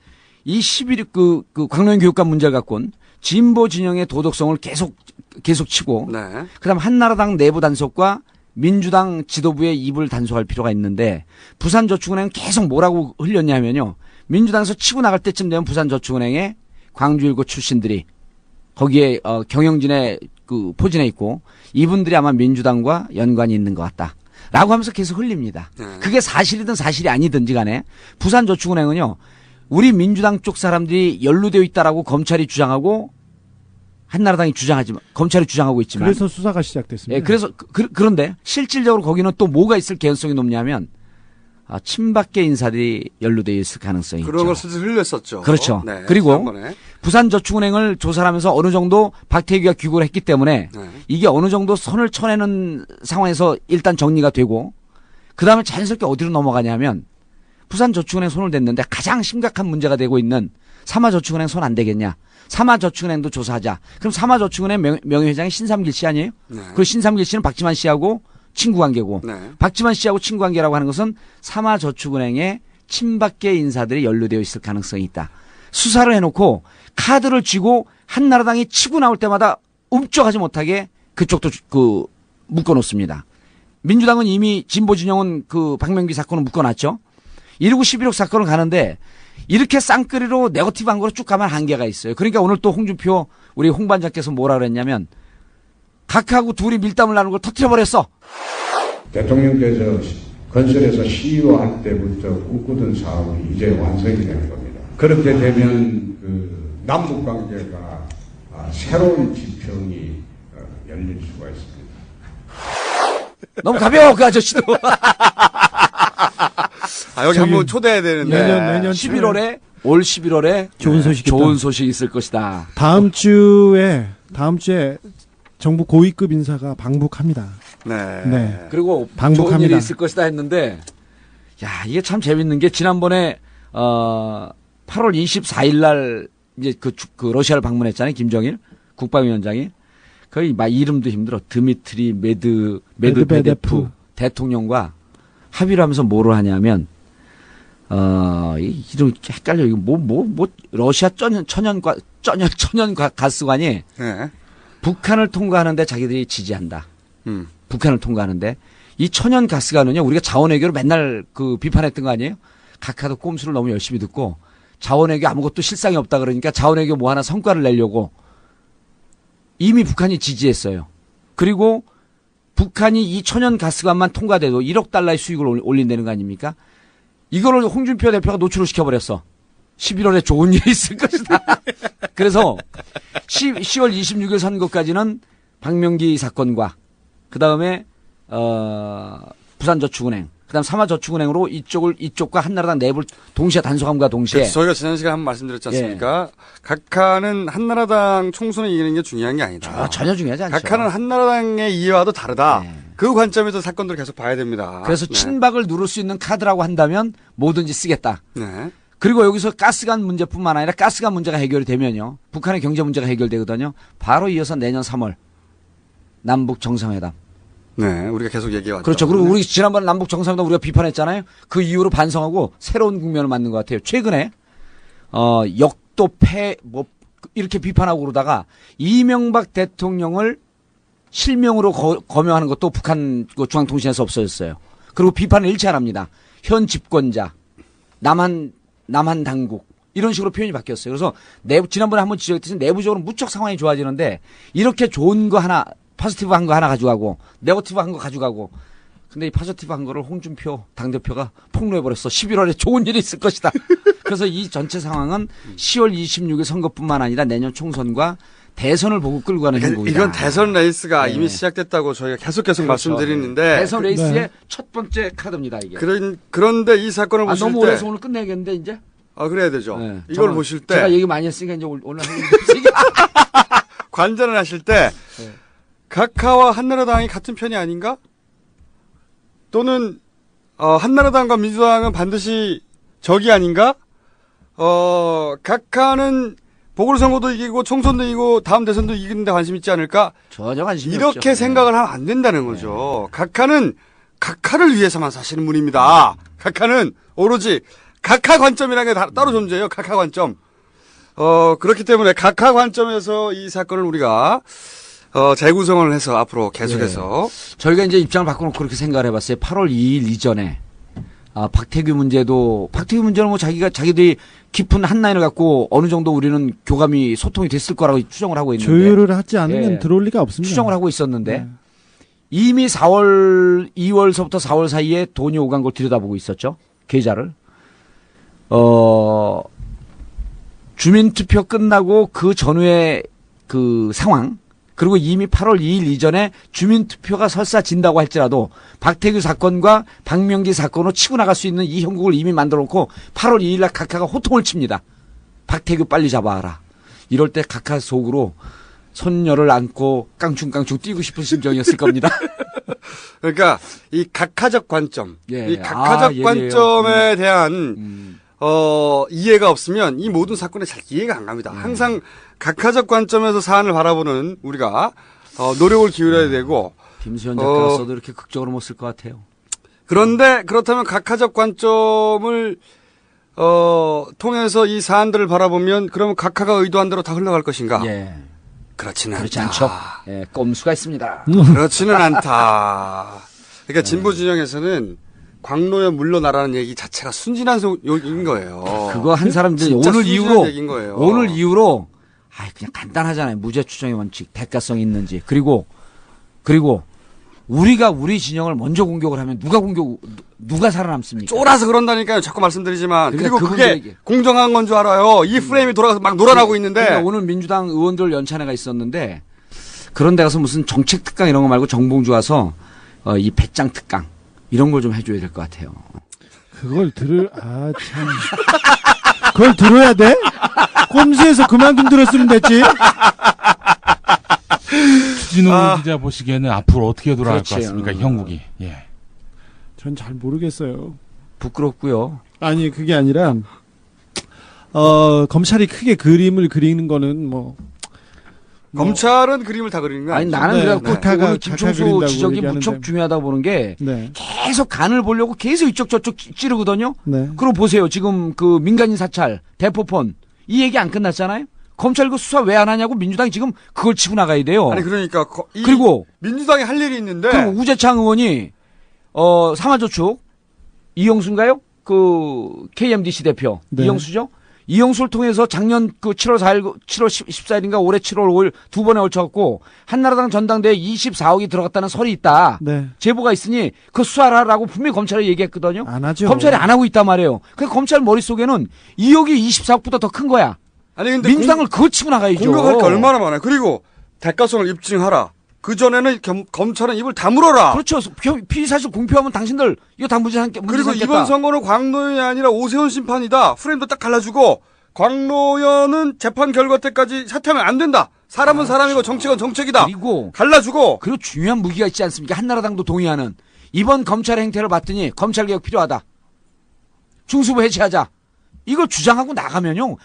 이 11.6 그 광노현 교육감 문제를 갖고는 진보 진영의 도덕성을 계속 치고 네. 그다음 한나라당 내부 단속과 민주당 지도부의 입을 단속할 필요가 있는데 부산저축은행은 계속 뭐라고 흘렸냐면요. 민주당에서 치고 나갈 때쯤 되면 부산저축은행에 광주일고 출신들이 거기에 경영진의 그 포진해 있고 이분들이 아마 민주당과 연관이 있는 것 같다. 라고 하면서 계속 흘립니다. 그게 사실이든 사실이 아니든지 간에 부산저축은행은요. 우리 민주당 쪽 사람들이 연루되어 있다라고 검찰이 주장하고 한나라당이 검찰이 주장하고 있지만 그래서 수사가 시작됐습니다. 예, 그래서 그런데 실질적으로 거기는 또 뭐가 있을 개연성이 높냐면 친박계 인사들이 연루되어 있을 가능성이 그런 있죠. 걸 슬슬 흘렸었죠. 그렇죠. 네, 그리고 지난번에. 부산저축은행을 조사를 하면서 어느 정도 박태규가 귀국을 했기 때문에 네. 이게 어느 정도 선을 쳐내는 상황에서 일단 정리가 되고 그다음에 자연스럽게 어디로 넘어가냐면 부산저축은행 손을 댔는데 가장 심각한 문제가 되고 있는 삼화저축은행 손 안 대겠냐. 삼화저축은행도 조사하자. 그럼 삼화저축은행 명예회장이 신삼길 씨 아니에요? 네. 그 신삼길 씨는 박지만 씨하고 친구 관계고 네. 박지만 씨하고 친구 관계라고 하는 것은 삼화저축은행에 친박계 인사들이 연루되어 있을 가능성이 있다. 수사를 해놓고 카드를 쥐고 한나라당이 치고 나올 때마다 움쩍하지 못하게 그쪽도 묶어놓습니다. 민주당은 이미 진보 진영은 그 박명기 사건을 묶어놨죠. 1.9 11.6 사건을 가는데 이렇게 쌍끌이로 네거티브한 거로 쭉 가면 한계가 있어요. 그러니까 오늘 또 홍준표 우리 홍 반장께서 뭐라 그랬냐면 각하고 둘이 밀담을 나누는 걸 터뜨려버렸어. 대통령께서 건설에서 CEO할 때부터 꿈꾸던 사업이 이제 완성이 되는 겁니다. 그렇게 되면 그 남북 관계가 새로운 지평이 열릴 수가 있습니다. 너무 가벼워 그 아저씨도. 여기 한번 초대해야 되는데. 내년 11월에 올 11월에 좋은 소식이 있을 것이다. 다음 주에 정부 고위급 인사가 방북합니다. 네. 그리고 방북합니다. 좋은 일이 있을 것이다 했는데 야 이게 참 재밌는 게 지난번에 8월 24일 날 이제 그 러시아를 방문했잖아요. 김정일 국방위원장이 거의 막 이름도 힘들어. 드미트리 메드베데프 대통령과 합의를 하면서 뭐를 하냐면 이름 헷갈려. 이거 뭐 러시아 천연 가스관이 네. 북한을 통과하는데 자기들이 지지한다. 북한을 통과하는데 이 천연 가스관은요 우리가 자원외교를 맨날 비판했던 거 아니에요? 각하도 꼼수를 너무 열심히 듣고 자원외교 아무것도 실상이 없다 그러니까 자원외교 뭐 하나 성과를 내려고 이미 북한이 지지했어요. 그리고 북한이 이 천연 가스관만 통과돼도 1억 달러의 수익을 올린다는 거 아닙니까? 이거를 홍준표 대표가 노출을 시켜버렸어. 11월에 좋은 일이 있을 것이다. 그래서 10월 26일 선거까지는 박명기 사건과 그 다음에 부산저축은행, 그 다음 삼화저축은행으로 이쪽과 한나라당 내부를 동시에 단속함과 동시에. 저희가 지난 시간에 한번 말씀드렸지 않습니까? 예. 각하는 한나라당 총선을 이기는 게 중요한 게 아니다. 전혀 중요하지 않죠. 각하는 한나라당의 이해와도 다르다. 네. 그 관점에서 사건들을 계속 봐야 됩니다. 그래서 친박을 누를 수 있는 카드라고 한다면 뭐든지 쓰겠다. 네. 그리고 여기서 가스관 문제뿐만 아니라 가스관 문제가 해결이 되면요. 북한의 경제 문제가 해결되거든요. 바로 이어서 내년 3월 남북 정상회담. 네, 우리가 계속 얘기해왔죠. 그렇죠. 그리고 우리 지난번 남북 정상회담 우리가 비판했잖아요. 그 이후로 반성하고 새로운 국면을 맞는 것 같아요. 최근에 역도패 뭐 이렇게 비판하고 그러다가 이명박 대통령을 실명으로 거명하는 것도 북한 중앙통신에서 없어졌어요. 그리고 비판을 일치 안 합니다. 현 집권자, 남한 당국 이런 식으로 표현이 바뀌었어요. 그래서 지난번에 한번 지적했듯이 내부적으로 무척 상황이 좋아지는데 이렇게 좋은 거 하나 포지티브한 거 하나 가져가고 네거티브한 거 가져가고 근데 이 포지티브한 거를 홍준표 당대표가 폭로해버렸어. 11월에 좋은 일이 있을 것이다. 그래서 이 전체 상황은 10월 26일 선거뿐만 아니라 내년 총선과 대선을 보고 끌고 가는 행보이다. 이건 대선 레이스가 이미 시작됐다고 저희가 계속 그렇죠. 말씀드리는데 대선 레이스의 첫 번째 카드입니다. 이게. 그런데 이 사건을 보실 너무 때 오래서 오늘 끝내야겠는데 이제. 그래야 되죠. 이걸 보실 때 제가 얘기 많이 했으니까 이제 오늘 관전을 하실 때 각하와 한나라당이 같은 편이 아닌가? 또는 한나라당과 민주당은 반드시 적이 아닌가? 각하는 보궐선거도 이기고 총선도 이기고 다음 대선도 이기는데 관심 있지 않을까? 전혀 관심이 이렇게 없죠. 생각을 하면 안 된다는 거죠. 각하는 각하를 위해서만 사시는 분입니다. 각하는 오로지 각하 관점이라는 게 따로 존재해요. 각하 관점. 그렇기 때문에 각하 관점에서 이 사건을 우리가 재구성을 해서 앞으로 계속해서 저희가 이제 입장을 바꿔놓고 그렇게 생각을 해봤어요. 8월 2일 이전에 박태규 문제는 뭐 자기들이 깊은 한 라인을 갖고 어느 정도 우리는 교감이 소통이 됐을 거라고 추정을 하고 있는데 조율을 하지 않으면 들어올 리가 없습니다. 추정을 하고 있었는데 이미 2월서부터 4월 사이에 돈이 오간 걸 들여다보고 있었죠. 계좌를. 주민투표 끝나고 그 전후의 그 상황 그리고 이미 8월 2일 이전에 주민투표가 설사 진다고 할지라도 박태규 사건과 박명기 사건으로 치고 나갈 수 있는 이 형국을 이미 만들어 놓고 8월 2일 날 각하가 호통을 칩니다. 박태규 빨리 잡아라. 이럴 때 각하 속으로 손녀를 안고 깡충깡충 뛰고 싶은 심정이었을 겁니다. 그러니까 이 각하적 관점, 이 각하적 관점에 대한 이해가 없으면 이 모든 사건에 잘 이해가 안 갑니다. 항상 각하적 관점에서 사안을 바라보는 우리가 노력을 기울여야 되고 김수현 작가가 써도 이렇게 극적으로 못 쓸 것 같아요. 그런데 그렇다면 각하적 관점을 통해서 이 사안들을 바라보면 그러면 각하가 의도한 대로 다 흘러갈 것인가? 그렇지 않죠. 꼼수가 있습니다. 그렇지는 않다. 그러니까 진보 진영에서는 광노현 물러나라는 얘기 자체가 순진한 얘기인 거예요. 그거 한 사람들이 오늘 이후로 그냥 간단하잖아요. 무죄 추정의 원칙, 대가성이 있는지. 그리고 우리가 우리 진영을 먼저 공격을 하면 누가 살아남습니까? 쫄아서 그런다니까요. 자꾸 말씀드리지만. 그리고 그게 공정한 건 줄 알아요. 이 프레임이 돌아가서 막 놀아나고 있는데. 그러니까 오늘 민주당 의원들 연찬회가 있었는데 그런 데 가서 무슨 정책 특강 이런 거 말고 정봉주 와서 이 배짱 특강 이런 걸 좀 해줘야 될 것 같아요. 그걸 그걸 들어야 돼? 꼼수에서 그만큼 들었으면 됐지. 주진우 기자 보시기에는 앞으로 어떻게 돌아갈 것 같습니까? 형국이. 전 잘 모르겠어요. 부끄럽고요. 아니 그게 아니라 검찰이 크게 그림을 그리는 거는 검찰은 그림을 다 그리는 거 아니죠? 나는 그래갖고 오늘 김총수 지적이 무척 중요하다고 보는 게 계속 간을 보려고 계속 이쪽 저쪽 찌르거든요. 그리고 보세요. 지금 그 민간인 사찰, 대포폰 이 얘기 안 끝났잖아요. 검찰 그 수사 왜 안 하냐고 민주당이 지금 그걸 치고 나가야 돼요. 아니 그러니까 그리고 민주당이 할 일이 있는데 그리고 우재창 의원이 상하저축 이영수인가요? 그 KMDC 대표 이영수죠? 이영수를 통해서 작년 그 7월 14일인가 올해 7월 5일 두 번에 걸쳐갖고 한나라당 전당대회에 24억이 들어갔다는 설이 있다. 제보가 있으니 그 수사하라고 분명히 검찰에 얘기했거든요. 안 하죠. 검찰이 안 하고 있단 말이에요. 그러니까 검찰 머릿속에는 2억이 24억보다 더 큰 거야. 아니 근데 민주당을 그거 치고 나가야죠. 공격할 게 얼마나 많아요. 그리고 대가성을 입증하라. 그전에는 검찰은 입을 다물어라. 그렇죠. 피의사실 공표하면 당신들 이거 다 문제 삼겠다. 그리고 이번 선거는 광노현이 아니라 오세훈 심판이다. 프레임도 딱 갈라주고 광노현은 재판 결과 때까지 사퇴하면 안 된다. 사람은 사람이고 정책은 정책이다. 그리고 갈라주고. 그리고 중요한 무기가 있지 않습니까? 한나라당도 동의하는 이번 검찰의 행태를 봤더니 검찰개혁 필요하다. 중수부 해체하자. 이걸 주장하고 나가면요.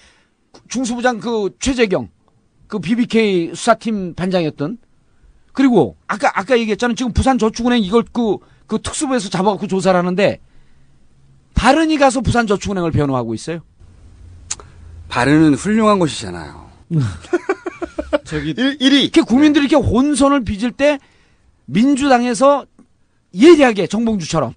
중수부장 그 최재경, 그 BBK 수사팀 반장이었던, 그리고 아까 얘기했잖아요. 지금 부산저축은행 이걸 그 특수부에서 잡아갖고 조사를 하는데, 바른이 가서 부산저축은행을 변호하고 있어요. 바른은 훌륭한 곳이잖아요. 저기 1위. 이렇게 국민들이 이렇게 혼선을 빚을 때 민주당에서 예리하게 정봉주처럼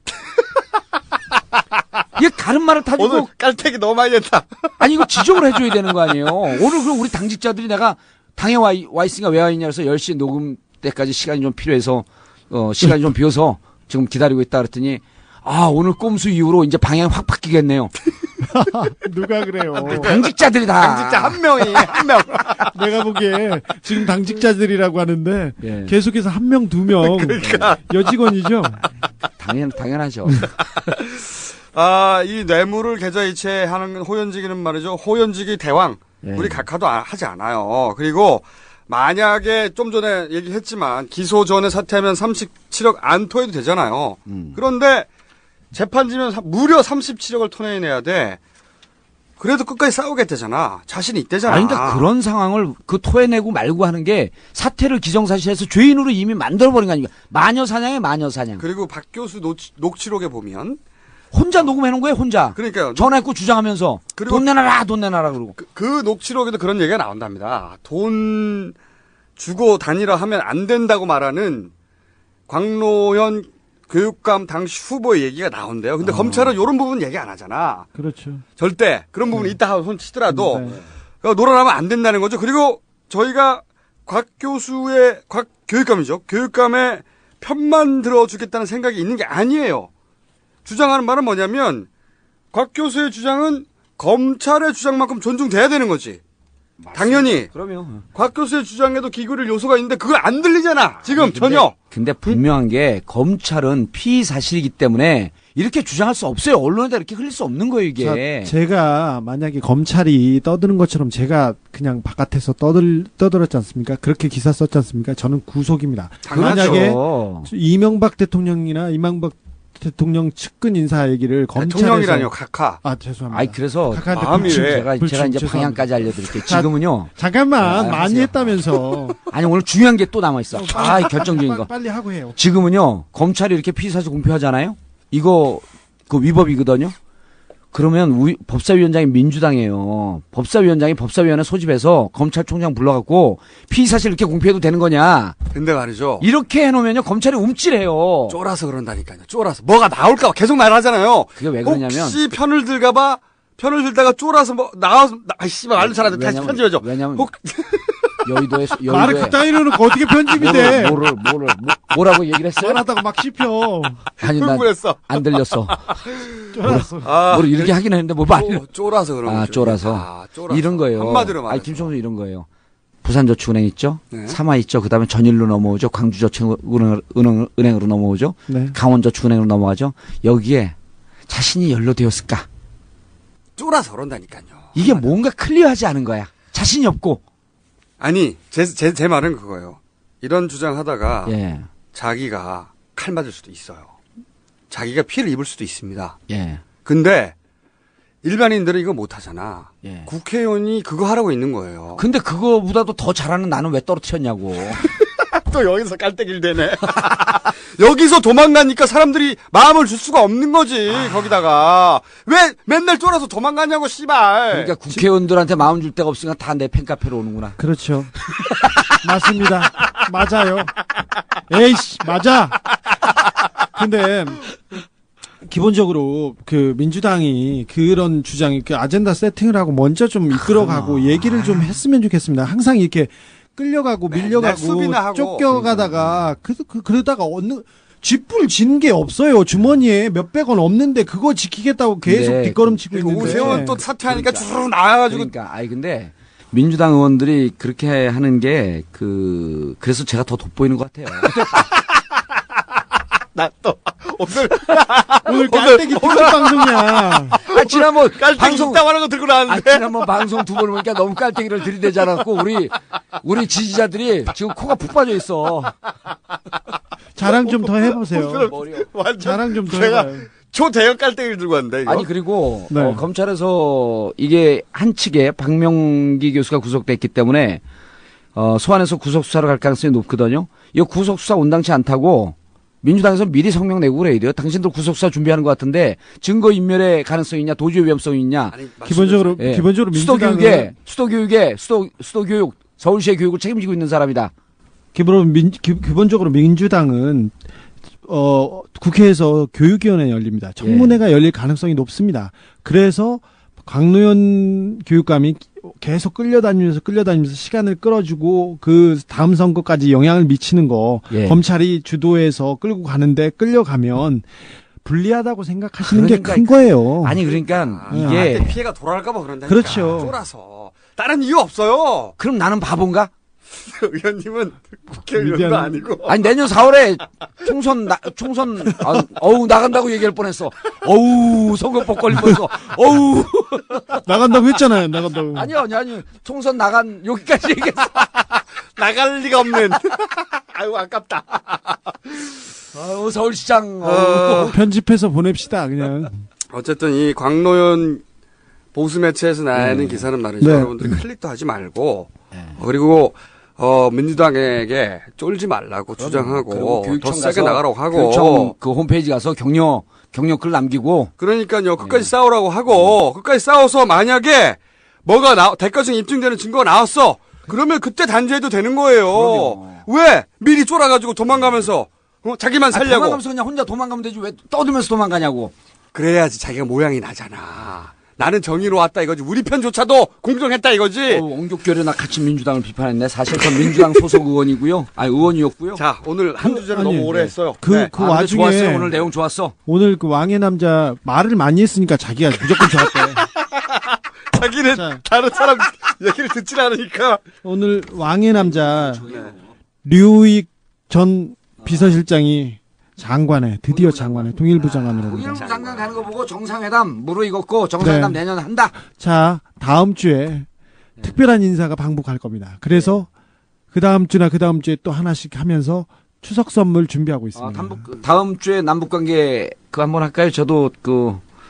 이게 다른 말을 타주고 오늘 깔때기 너무 많이 했다. 아니 이거 지적을 해줘야 되는 거 아니에요. 오늘 그럼 우리 당직자들이 내가 당에 와 있으니까 왜 와 있냐 해서 10시 녹음 때까지 시간이 좀 필요해서 시간이 좀 비어서 지금 기다리고 있다 그랬더니 오늘 꼼수 이후로 이제 방향이 확 바뀌겠네요. 누가 그래요? 당직자들이 다. 당직자 한 명이 한 명. 내가 보기에 지금 당직자들이라고 하는데 예. 계속해서 한 명, 두 명 그러니까. 여직원이죠. 당연하죠. 이 뇌물을 계좌이체하는 호연지기는 말이죠. 호연지기 대왕. 예. 우리 각하도 하지 않아요. 그리고 만약에 좀 전에 얘기했지만 기소 전에 사퇴하면 37억 안 토해도 되잖아요. 그런데 재판지면 무려 37억을 토해내야 돼. 그래도 끝까지 싸우겠다잖아. 자신이 있대잖아. 아니, 그러니까 그런 상황을 토해내고 말고 하는 게 사태를 기정사실해서 죄인으로 이미 만들어버린 거 아닙니까? 마녀사냥에 마녀사냥. 그리고 박 교수 녹취록에 보면 혼자 녹음해놓은 거예요, 혼자. 그러니까요. 전화했고 주장하면서 돈 내놔라 그러고. 그 녹취록에도 그런 얘기가 나온답니다. 돈 주고 다니라 하면 안 된다고 말하는 광노현 교육감 당시 후보의 얘기가 나온대요. 근데 검찰은 이런 부분 얘기 안 하잖아. 그렇죠. 절대 그런 부분이 있다 하고 손 치더라도 그러니까 놀아나면 안 된다는 거죠. 그리고 저희가 곽 교육감이죠. 교육감의 편만 들어주겠다는 생각이 있는 게 아니에요. 주장하는 말은 뭐냐면 곽 교수의 주장은 검찰의 주장만큼 존중돼야 되는 거지. 당연히. 그러면 곽 교수의 주장에도 기울일 요소가 있는데 그걸 안 들리잖아. 지금 전혀. 근데 분명한 게 검찰은 피의 사실이기 때문에 이렇게 주장할 수 없어요. 언론에다 이렇게 흘릴 수 없는 거예요, 이게. 제가 만약에 검찰이 떠드는 것처럼 제가 그냥 바깥에서 떠들었지 않습니까? 그렇게 기사 썼지 않습니까? 저는 구속입니다. 당연하죠. 만약에 이명박 대통령이나 이명박 대통령 측근 인사 얘기를 검찰에서 대통령이라뇨, 각하. 죄송합니다. 아니 그래서 제가 이제 방향까지 알려드릴게요. 지금은요. 잠깐만 많이 했다면서. 아니 오늘 중요한 게 또 남아 있어. 결정적인 거. 빨리 하고 해요. 지금은요 검찰이 이렇게 피의사실 공표하잖아요. 이거 그 위법이거든요. 그러면 법사위원장이 민주당이에요. 법사위원장이 법사위원회 소집해서 검찰총장 불러갖고 피의사실 이렇게 공표해도 되는 거냐. 근데 말이죠. 이렇게 해놓으면요 검찰이 움찔해요. 쫄아서 그런다니까요. 쫄아서. 뭐가 나올까 봐 계속 말하잖아요. 그게 왜 그러냐면. 혹시 편을 들다가 쫄아서 나와서 씨발 말도 잘하는데 다시 편집해줘. 왜냐면. 여의도에 말을 그따위로 놓고 어떻게 편집이 돼? 뭐라고 얘기를 했어요? 말하다가 막 씹혀. 아니 난 안 들렸어. 쫄았어. 뭘 이렇게 하긴 했는데 뭐 말이 쫄아서 그런 거죠. 쫄아서. 이런 거예요. 한마디로 말해서. 김총수 이런 거예요. 부산저축은행 있죠? 네. 삼화 있죠? 그 다음에 전일로 넘어오죠? 광주저축은행으로 넘어오죠? 네. 강원저축은행으로 넘어가죠? 여기에 자신이 연루되었을까? 쫄아서 그런다니까요. 이게 뭔가 클리어하지 않은 거야. 자신이 없고. 아니, 제 말은 그거예요. 이런 주장하다가 예. 자기가 칼 맞을 수도 있어요. 자기가 피해를 입을 수도 있습니다. 예. 근데 일반인들은 이거 못 하잖아. 예. 국회의원이 그거 하라고 있는 거예요. 근데 그거보다도 더 잘하는 나는 왜 떨어뜨렸냐고. 또 여기서 깔때기를 대네. 여기서 도망가니까 사람들이 마음을 줄 수가 없는 거지. 거기다가 왜 맨날 쫄아서 도망가냐고 씨발. 그러니까 국회의원들한테 마음 줄 데가 없으니까 다 내 팬카페로 오는구나. 그렇죠. 맞습니다. 맞아요. 에이씨 맞아. 근데 기본적으로 그 민주당이 그런 주장이 그 아젠다 세팅을 하고 먼저 좀 이끌어가고 얘기를 좀 했으면 좋겠습니다. 항상 이렇게 끌려가고 밀려가고 쫓겨가다가 그러다가 어느 쥐뿔 진 게 없어요. 주머니에 몇백 원 없는데 그거 지키겠다고 계속 뒷걸음치고 있는데. 오세훈 또 사퇴하니까 쭉 나와가지고. 그러니까 근데 민주당 의원들이 그렇게 하는 게 그래서 제가 더 돋보이는 것 같아요. 나 또 오늘 깔때기 특집 방송이야. 지난번 깔때기 있다고 하는 거 들고 나왔는데. 지난번 방송 두 번 보니까 너무 깔때기를 들이대지 않았고 우리 지지자들이 지금 코가 푹 빠져 있어. 자랑 좀 더 해보세요. 자랑 좀 더 해봐요. 초대형 깔때기를 들고 왔는데, 이거. 아니, 그리고, 네. 검찰에서 이게 한 측에 박명기 교수가 구속됐기 때문에, 소환해서 구속수사로 갈 가능성이 높거든요. 이 구속수사 온당치 않다고 민주당에서 미리 성명 내고 그래야 돼요. 당신들 구속수사 준비하는 것 같은데 증거인멸의 가능성이 있냐, 도주의 위험성이 있냐. 아니, 기본적으로 민주당은 수도교육, 서울시의 교육을 책임지고 있는 사람이다. 기본적으로 민주당은 국회에서 교육위원회 열립니다. 청문회가 열릴 가능성이 높습니다. 그래서 강노현 교육감이 계속 끌려다니면서 시간을 끌어주고 그 다음 선거까지 영향을 미치는 거 검찰이 주도해서 끌고 가는데 끌려가면 불리하다고 생각하시는 게 큰 거예요. 아니 그러니까 이게 나한테 피해가 돌아갈까봐 그런다니까. 그렇죠. 쫄아서 다른 이유 없어요. 그럼 나는 바본가? 의원님은 국회의원도 아니고. 아니 내년 4월에 총선 나간다고 얘기할 뻔했어. 어우 선거법 걸리면서 어우 나간다고 했잖아요. 나간다고. 아니요 총선 나간 여기까지 얘기했어. 나갈 리가 없는. 아유 아깝다. 서울시장 편집해서 보냅시다 그냥. 어쨌든 이 광노현 보수 매체에서 나는 기사는 말이죠. 여러분들이 클릭도 하지 말고 그리고 민주당에게 쫄지 말라고 주장하고 더 세게 나가라고 하고 교육청 그 홈페이지 가서 격려 글 남기고 그러니까요 끝까지 싸우라고 하고 끝까지 싸워서 만약에 뭐가 대가성 입증되는 증거가 나왔어 그러면 그때 단죄해도 되는 거예요. 그럼요. 왜 미리 쫄아가지고 도망가면서 자기만 살려고 도망가면서 그냥 혼자 도망가면 되지 왜 떠들면서 도망가냐고. 그래야지 자기가 모양이 나잖아. 나는 정의로 왔다 이거지. 우리 편조차도 공정했다 이거지. 옹격결여나 같이 민주당을 비판했네. 사실 전 민주당 소속 의원이고요. 의원이었고요. 자, 오늘 한 주제를 너무 오래 했어요. 그 와중에 좋았어요. 오늘 내용 좋았어. 오늘 그 왕의 남자 말을 많이 했으니까 자기가 무조건 좋았대. 자기는 다른 사람 얘기를 듣질 않으니까. 오늘 왕의 남자 류익 전 비서실장이 드디어 장관에 통일부 장관으로. 통일부 장관 가는 거 보고 정상회담 무르익었고 정상회담 내년 한다. 자, 다음 주에 특별한 인사가 방북할 겁니다. 그래서 그 다음 주에 또 하나씩 하면서 추석 선물 준비하고 있습니다. 다음 주에 남북관계 한번 할까요? 저도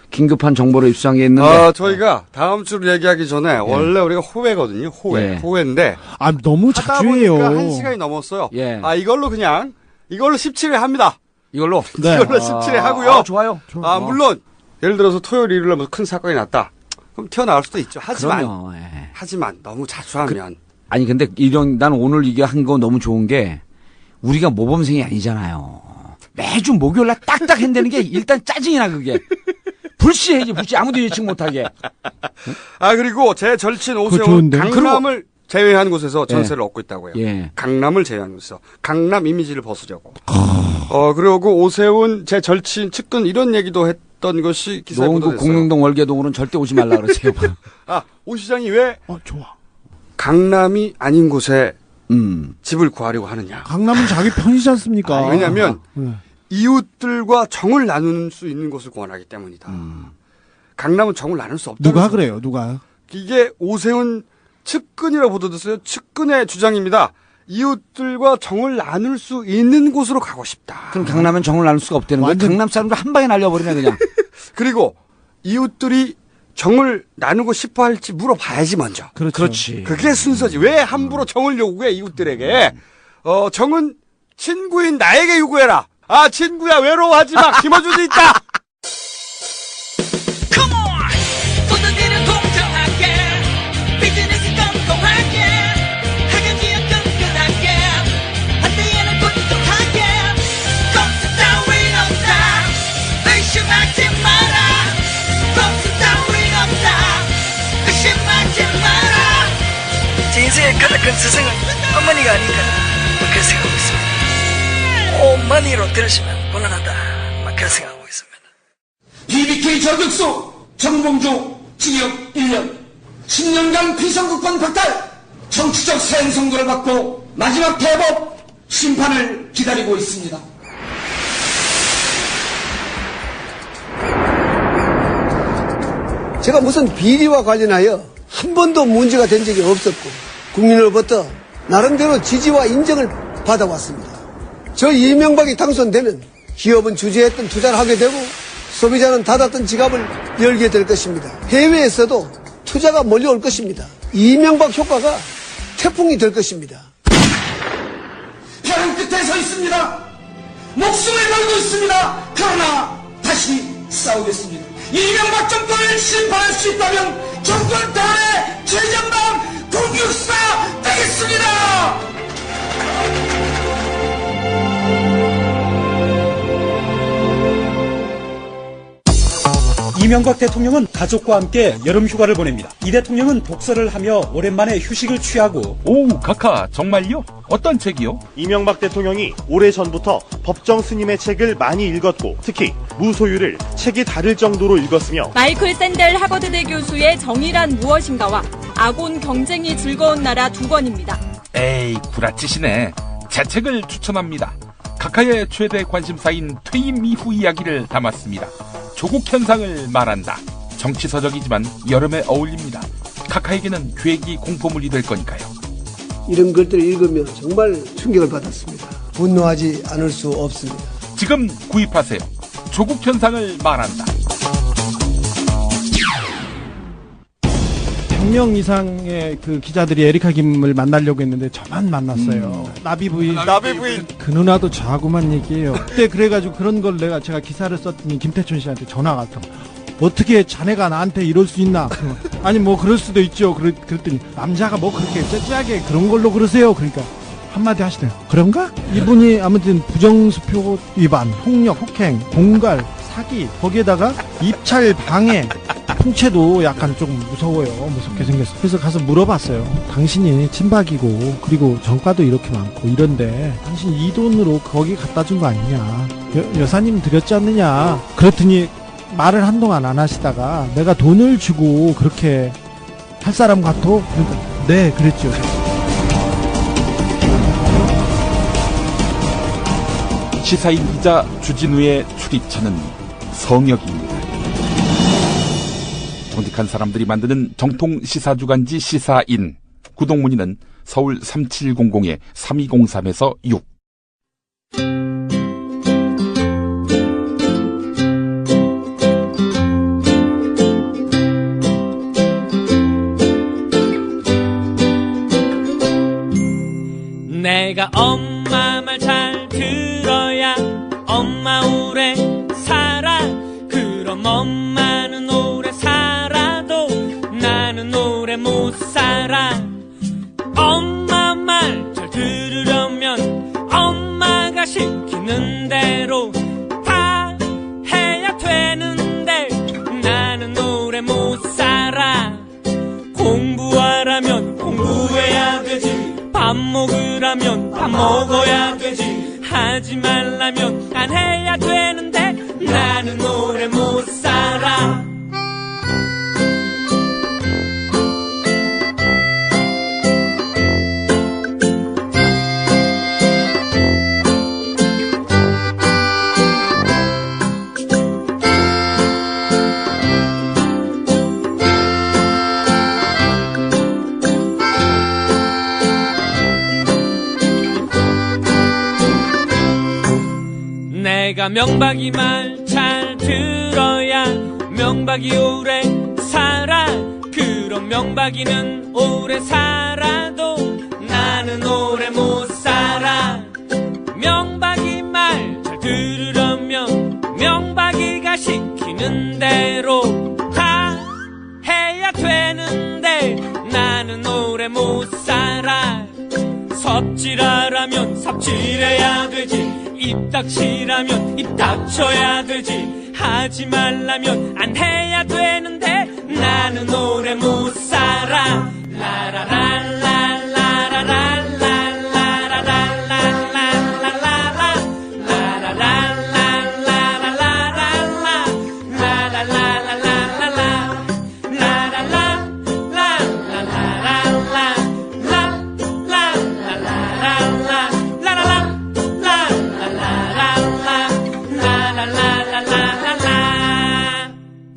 긴급한 정보를 입수한 게 있는데. 저희가 다음 주를 얘기하기 전에 원래 우리가 호회거든요. 호회인데. 너무 자주 해요. 1시간이 넘었어요. 이걸로 17회 합니다. 이걸로 17회 하고요. 좋아요. 물론 예를 들어서 토요일 일요일에 큰 사건이 났다. 그럼 튀어나올 수도 있죠. 하지만 너무 자주 하면 아니 근데 난 오늘 이게 한 거 너무 좋은 게 우리가 모범생이 아니잖아요. 매주 목요일날 딱딱 한다는 게 일단 짜증이 나 그게. 불시해야지 아무도 예측 못하게. 그리고 제 절친 오세훈 강남을 제외한 곳에서 전세를 얻고 있다고요. 강남을 제외한 곳에서 강남 이미지를 벗으려고. 그리고 오세훈 제 절친 측근 이런 얘기도 했던 것이 기사에 보도됐어요. 공릉동 월계동으로는 절대 오지 말라 그러세요. 오 시장이 왜 좋아. 강남이 아닌 곳에 집을 구하려고 하느냐. 강남은 자기 편이지 않습니까? 왜냐하면 이웃들과 정을 나눌 수 있는 곳을 원하기 때문이다. 강남은 정을 나눌 수 없다. 누가 그래요? 누가? 이게 오세훈 측근이라고 보도됐어요. 측근의 주장입니다. 이웃들과 정을 나눌 수 있는 곳으로 가고 싶다. 그럼 강남은 정을 나눌 수가 없다는 거예요? 강남 사람들 한 방에 날려버리네 그냥. 그리고 이웃들이 정을 나누고 싶어 할지 물어봐야지 먼저. 그렇지. 그게 순서지. 왜 함부로 정을 요구해 이웃들에게. 정은 친구인 나에게 요구해라. 친구야 외로워하지 마. 김어준이 있다. 제 인생의 가장 큰 스승은 어머니가 아닌가 그렇게 생각하고 있습니다. 어머니로 들으시면 곤란하다 그렇게 생각하고 있습니다. BBK 저격수 정봉주 징역 1년 10년간 비선거권 박탈 정치적 사형 선고를 받고 마지막 대법 심판을 기다리고 있습니다. 제가 무슨 비리와 관련하여 한 번도 문제가 된 적이 없었고 국민으로부터 나름대로 지지와 인정을 받아왔습니다. 저 이명박이 당선되면 기업은 주재했던 투자를 하게 되고 소비자는 닫았던 지갑을 열게 될 것입니다. 해외에서도 투자가 몰려올 것입니다. 이명박 효과가 태풍이 될 것입니다. 벼랑 끝에 서 있습니다. 목숨을 걸고 있습니다. 그러나 다시 싸우겠습니다. 이명박 정권을 심판할 수 있다면 정권 단의 최전방 공격수가 되겠습니다. 이명박 대통령은 가족과 함께 여름 휴가를 보냅니다. 이 대통령은 독서를 하며 오랜만에 휴식을 취하고 오, 카카, 정말요? 어떤 책이요? 이명박 대통령이 오래전부터 법정 스님의 책을 많이 읽었고 특히 무소유를 책이 다를 정도로 읽었으며 마이클 샌델 하버드대 교수의 정의란 무엇인가와 아곤 경쟁이 즐거운 나라 두 권입니다. 에이, 구라치시네. 제 책을 추천합니다. 카카의 최대 관심사인 퇴임 이후 이야기를 담았습니다. 조국 현상을 말한다. 정치서적이지만 여름에 어울립니다. 카카에게는 괴기 공포물이 될 거니까요. 이런 것들을 읽으면 정말 충격을 받았습니다. 분노하지 않을 수 없습니다. 지금 구입하세요. 조국 현상을 말한다. 명 이상의 그 기자들이 에리카 김을 만나려고 했는데 저만 만났어요. 나비 부인. 그 누나도 저하고만 얘기해요. 그때 그래가지고 그런 걸 제가 기사를 썼더니 김태춘 씨한테 전화가 왔다. 어떻게 자네가 나한테 이럴 수 있나? 아니 뭐 그럴 수도 있죠. 그랬더니 남자가 뭐 그렇게 째째하게 그런 걸로 그러세요. 그러니까 한마디 하시대요. 그런가? 이분이 아무튼 부정수표 위반, 폭력, 폭행, 공갈, 사기, 거기에다가 입찰 방해, 풍채도 약간 조금 무서워요. 무섭게 생겼어요. 그래서 가서 물어봤어요. 당신이 친박이고 그리고 정가도 이렇게 많고 이런데 당신 이 돈으로 거기 갖다 준 거 아니냐? 여사님 드렸지 않느냐? 그랬더니 말을 한동안 안 하시다가 내가 돈을 주고 그렇게 할 사람 같아? 그러니까 네, 그랬죠. 시사인 기자 주진우의 출입처는 성역입니다. 정직한 사람들이 만드는 정통 시사주간지 시사인. 구독문의는 서울 3700-3203에서 6. 내가 엄마 말 잘 들어야 엄마 오래 살아. 그럼 엄마는 오래 살아도 나는 오래 못 살아. 엄마 말 잘 들으려면 엄마가 시키는 대로 다 해야 되는데 나는 오래 못 살아. 공부하라면 공부해야 되지. 밥 먹으라면 밥 먹어야 되지. 하지 말라면 안 해야 되는데 나는 오래 못 살아. 내가 명박이 말 잘 들어야 명박이 오래 살아. 그럼 명박이는 오래 살아도 나는 오래 못 살아. 명박이 말 잘 들으려면 명박이가 시키는 대로 다 해야 되는데 나는 오래 못 살아. 섭질하라면 삽질해야 되지. 입 닥치라면 입 닥쳐야 되지. 하지 말라면 안 해야 되는데 나는 오래 못 살아.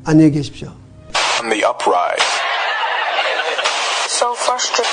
안녕히 계십시오. On the uprise. So frustrated.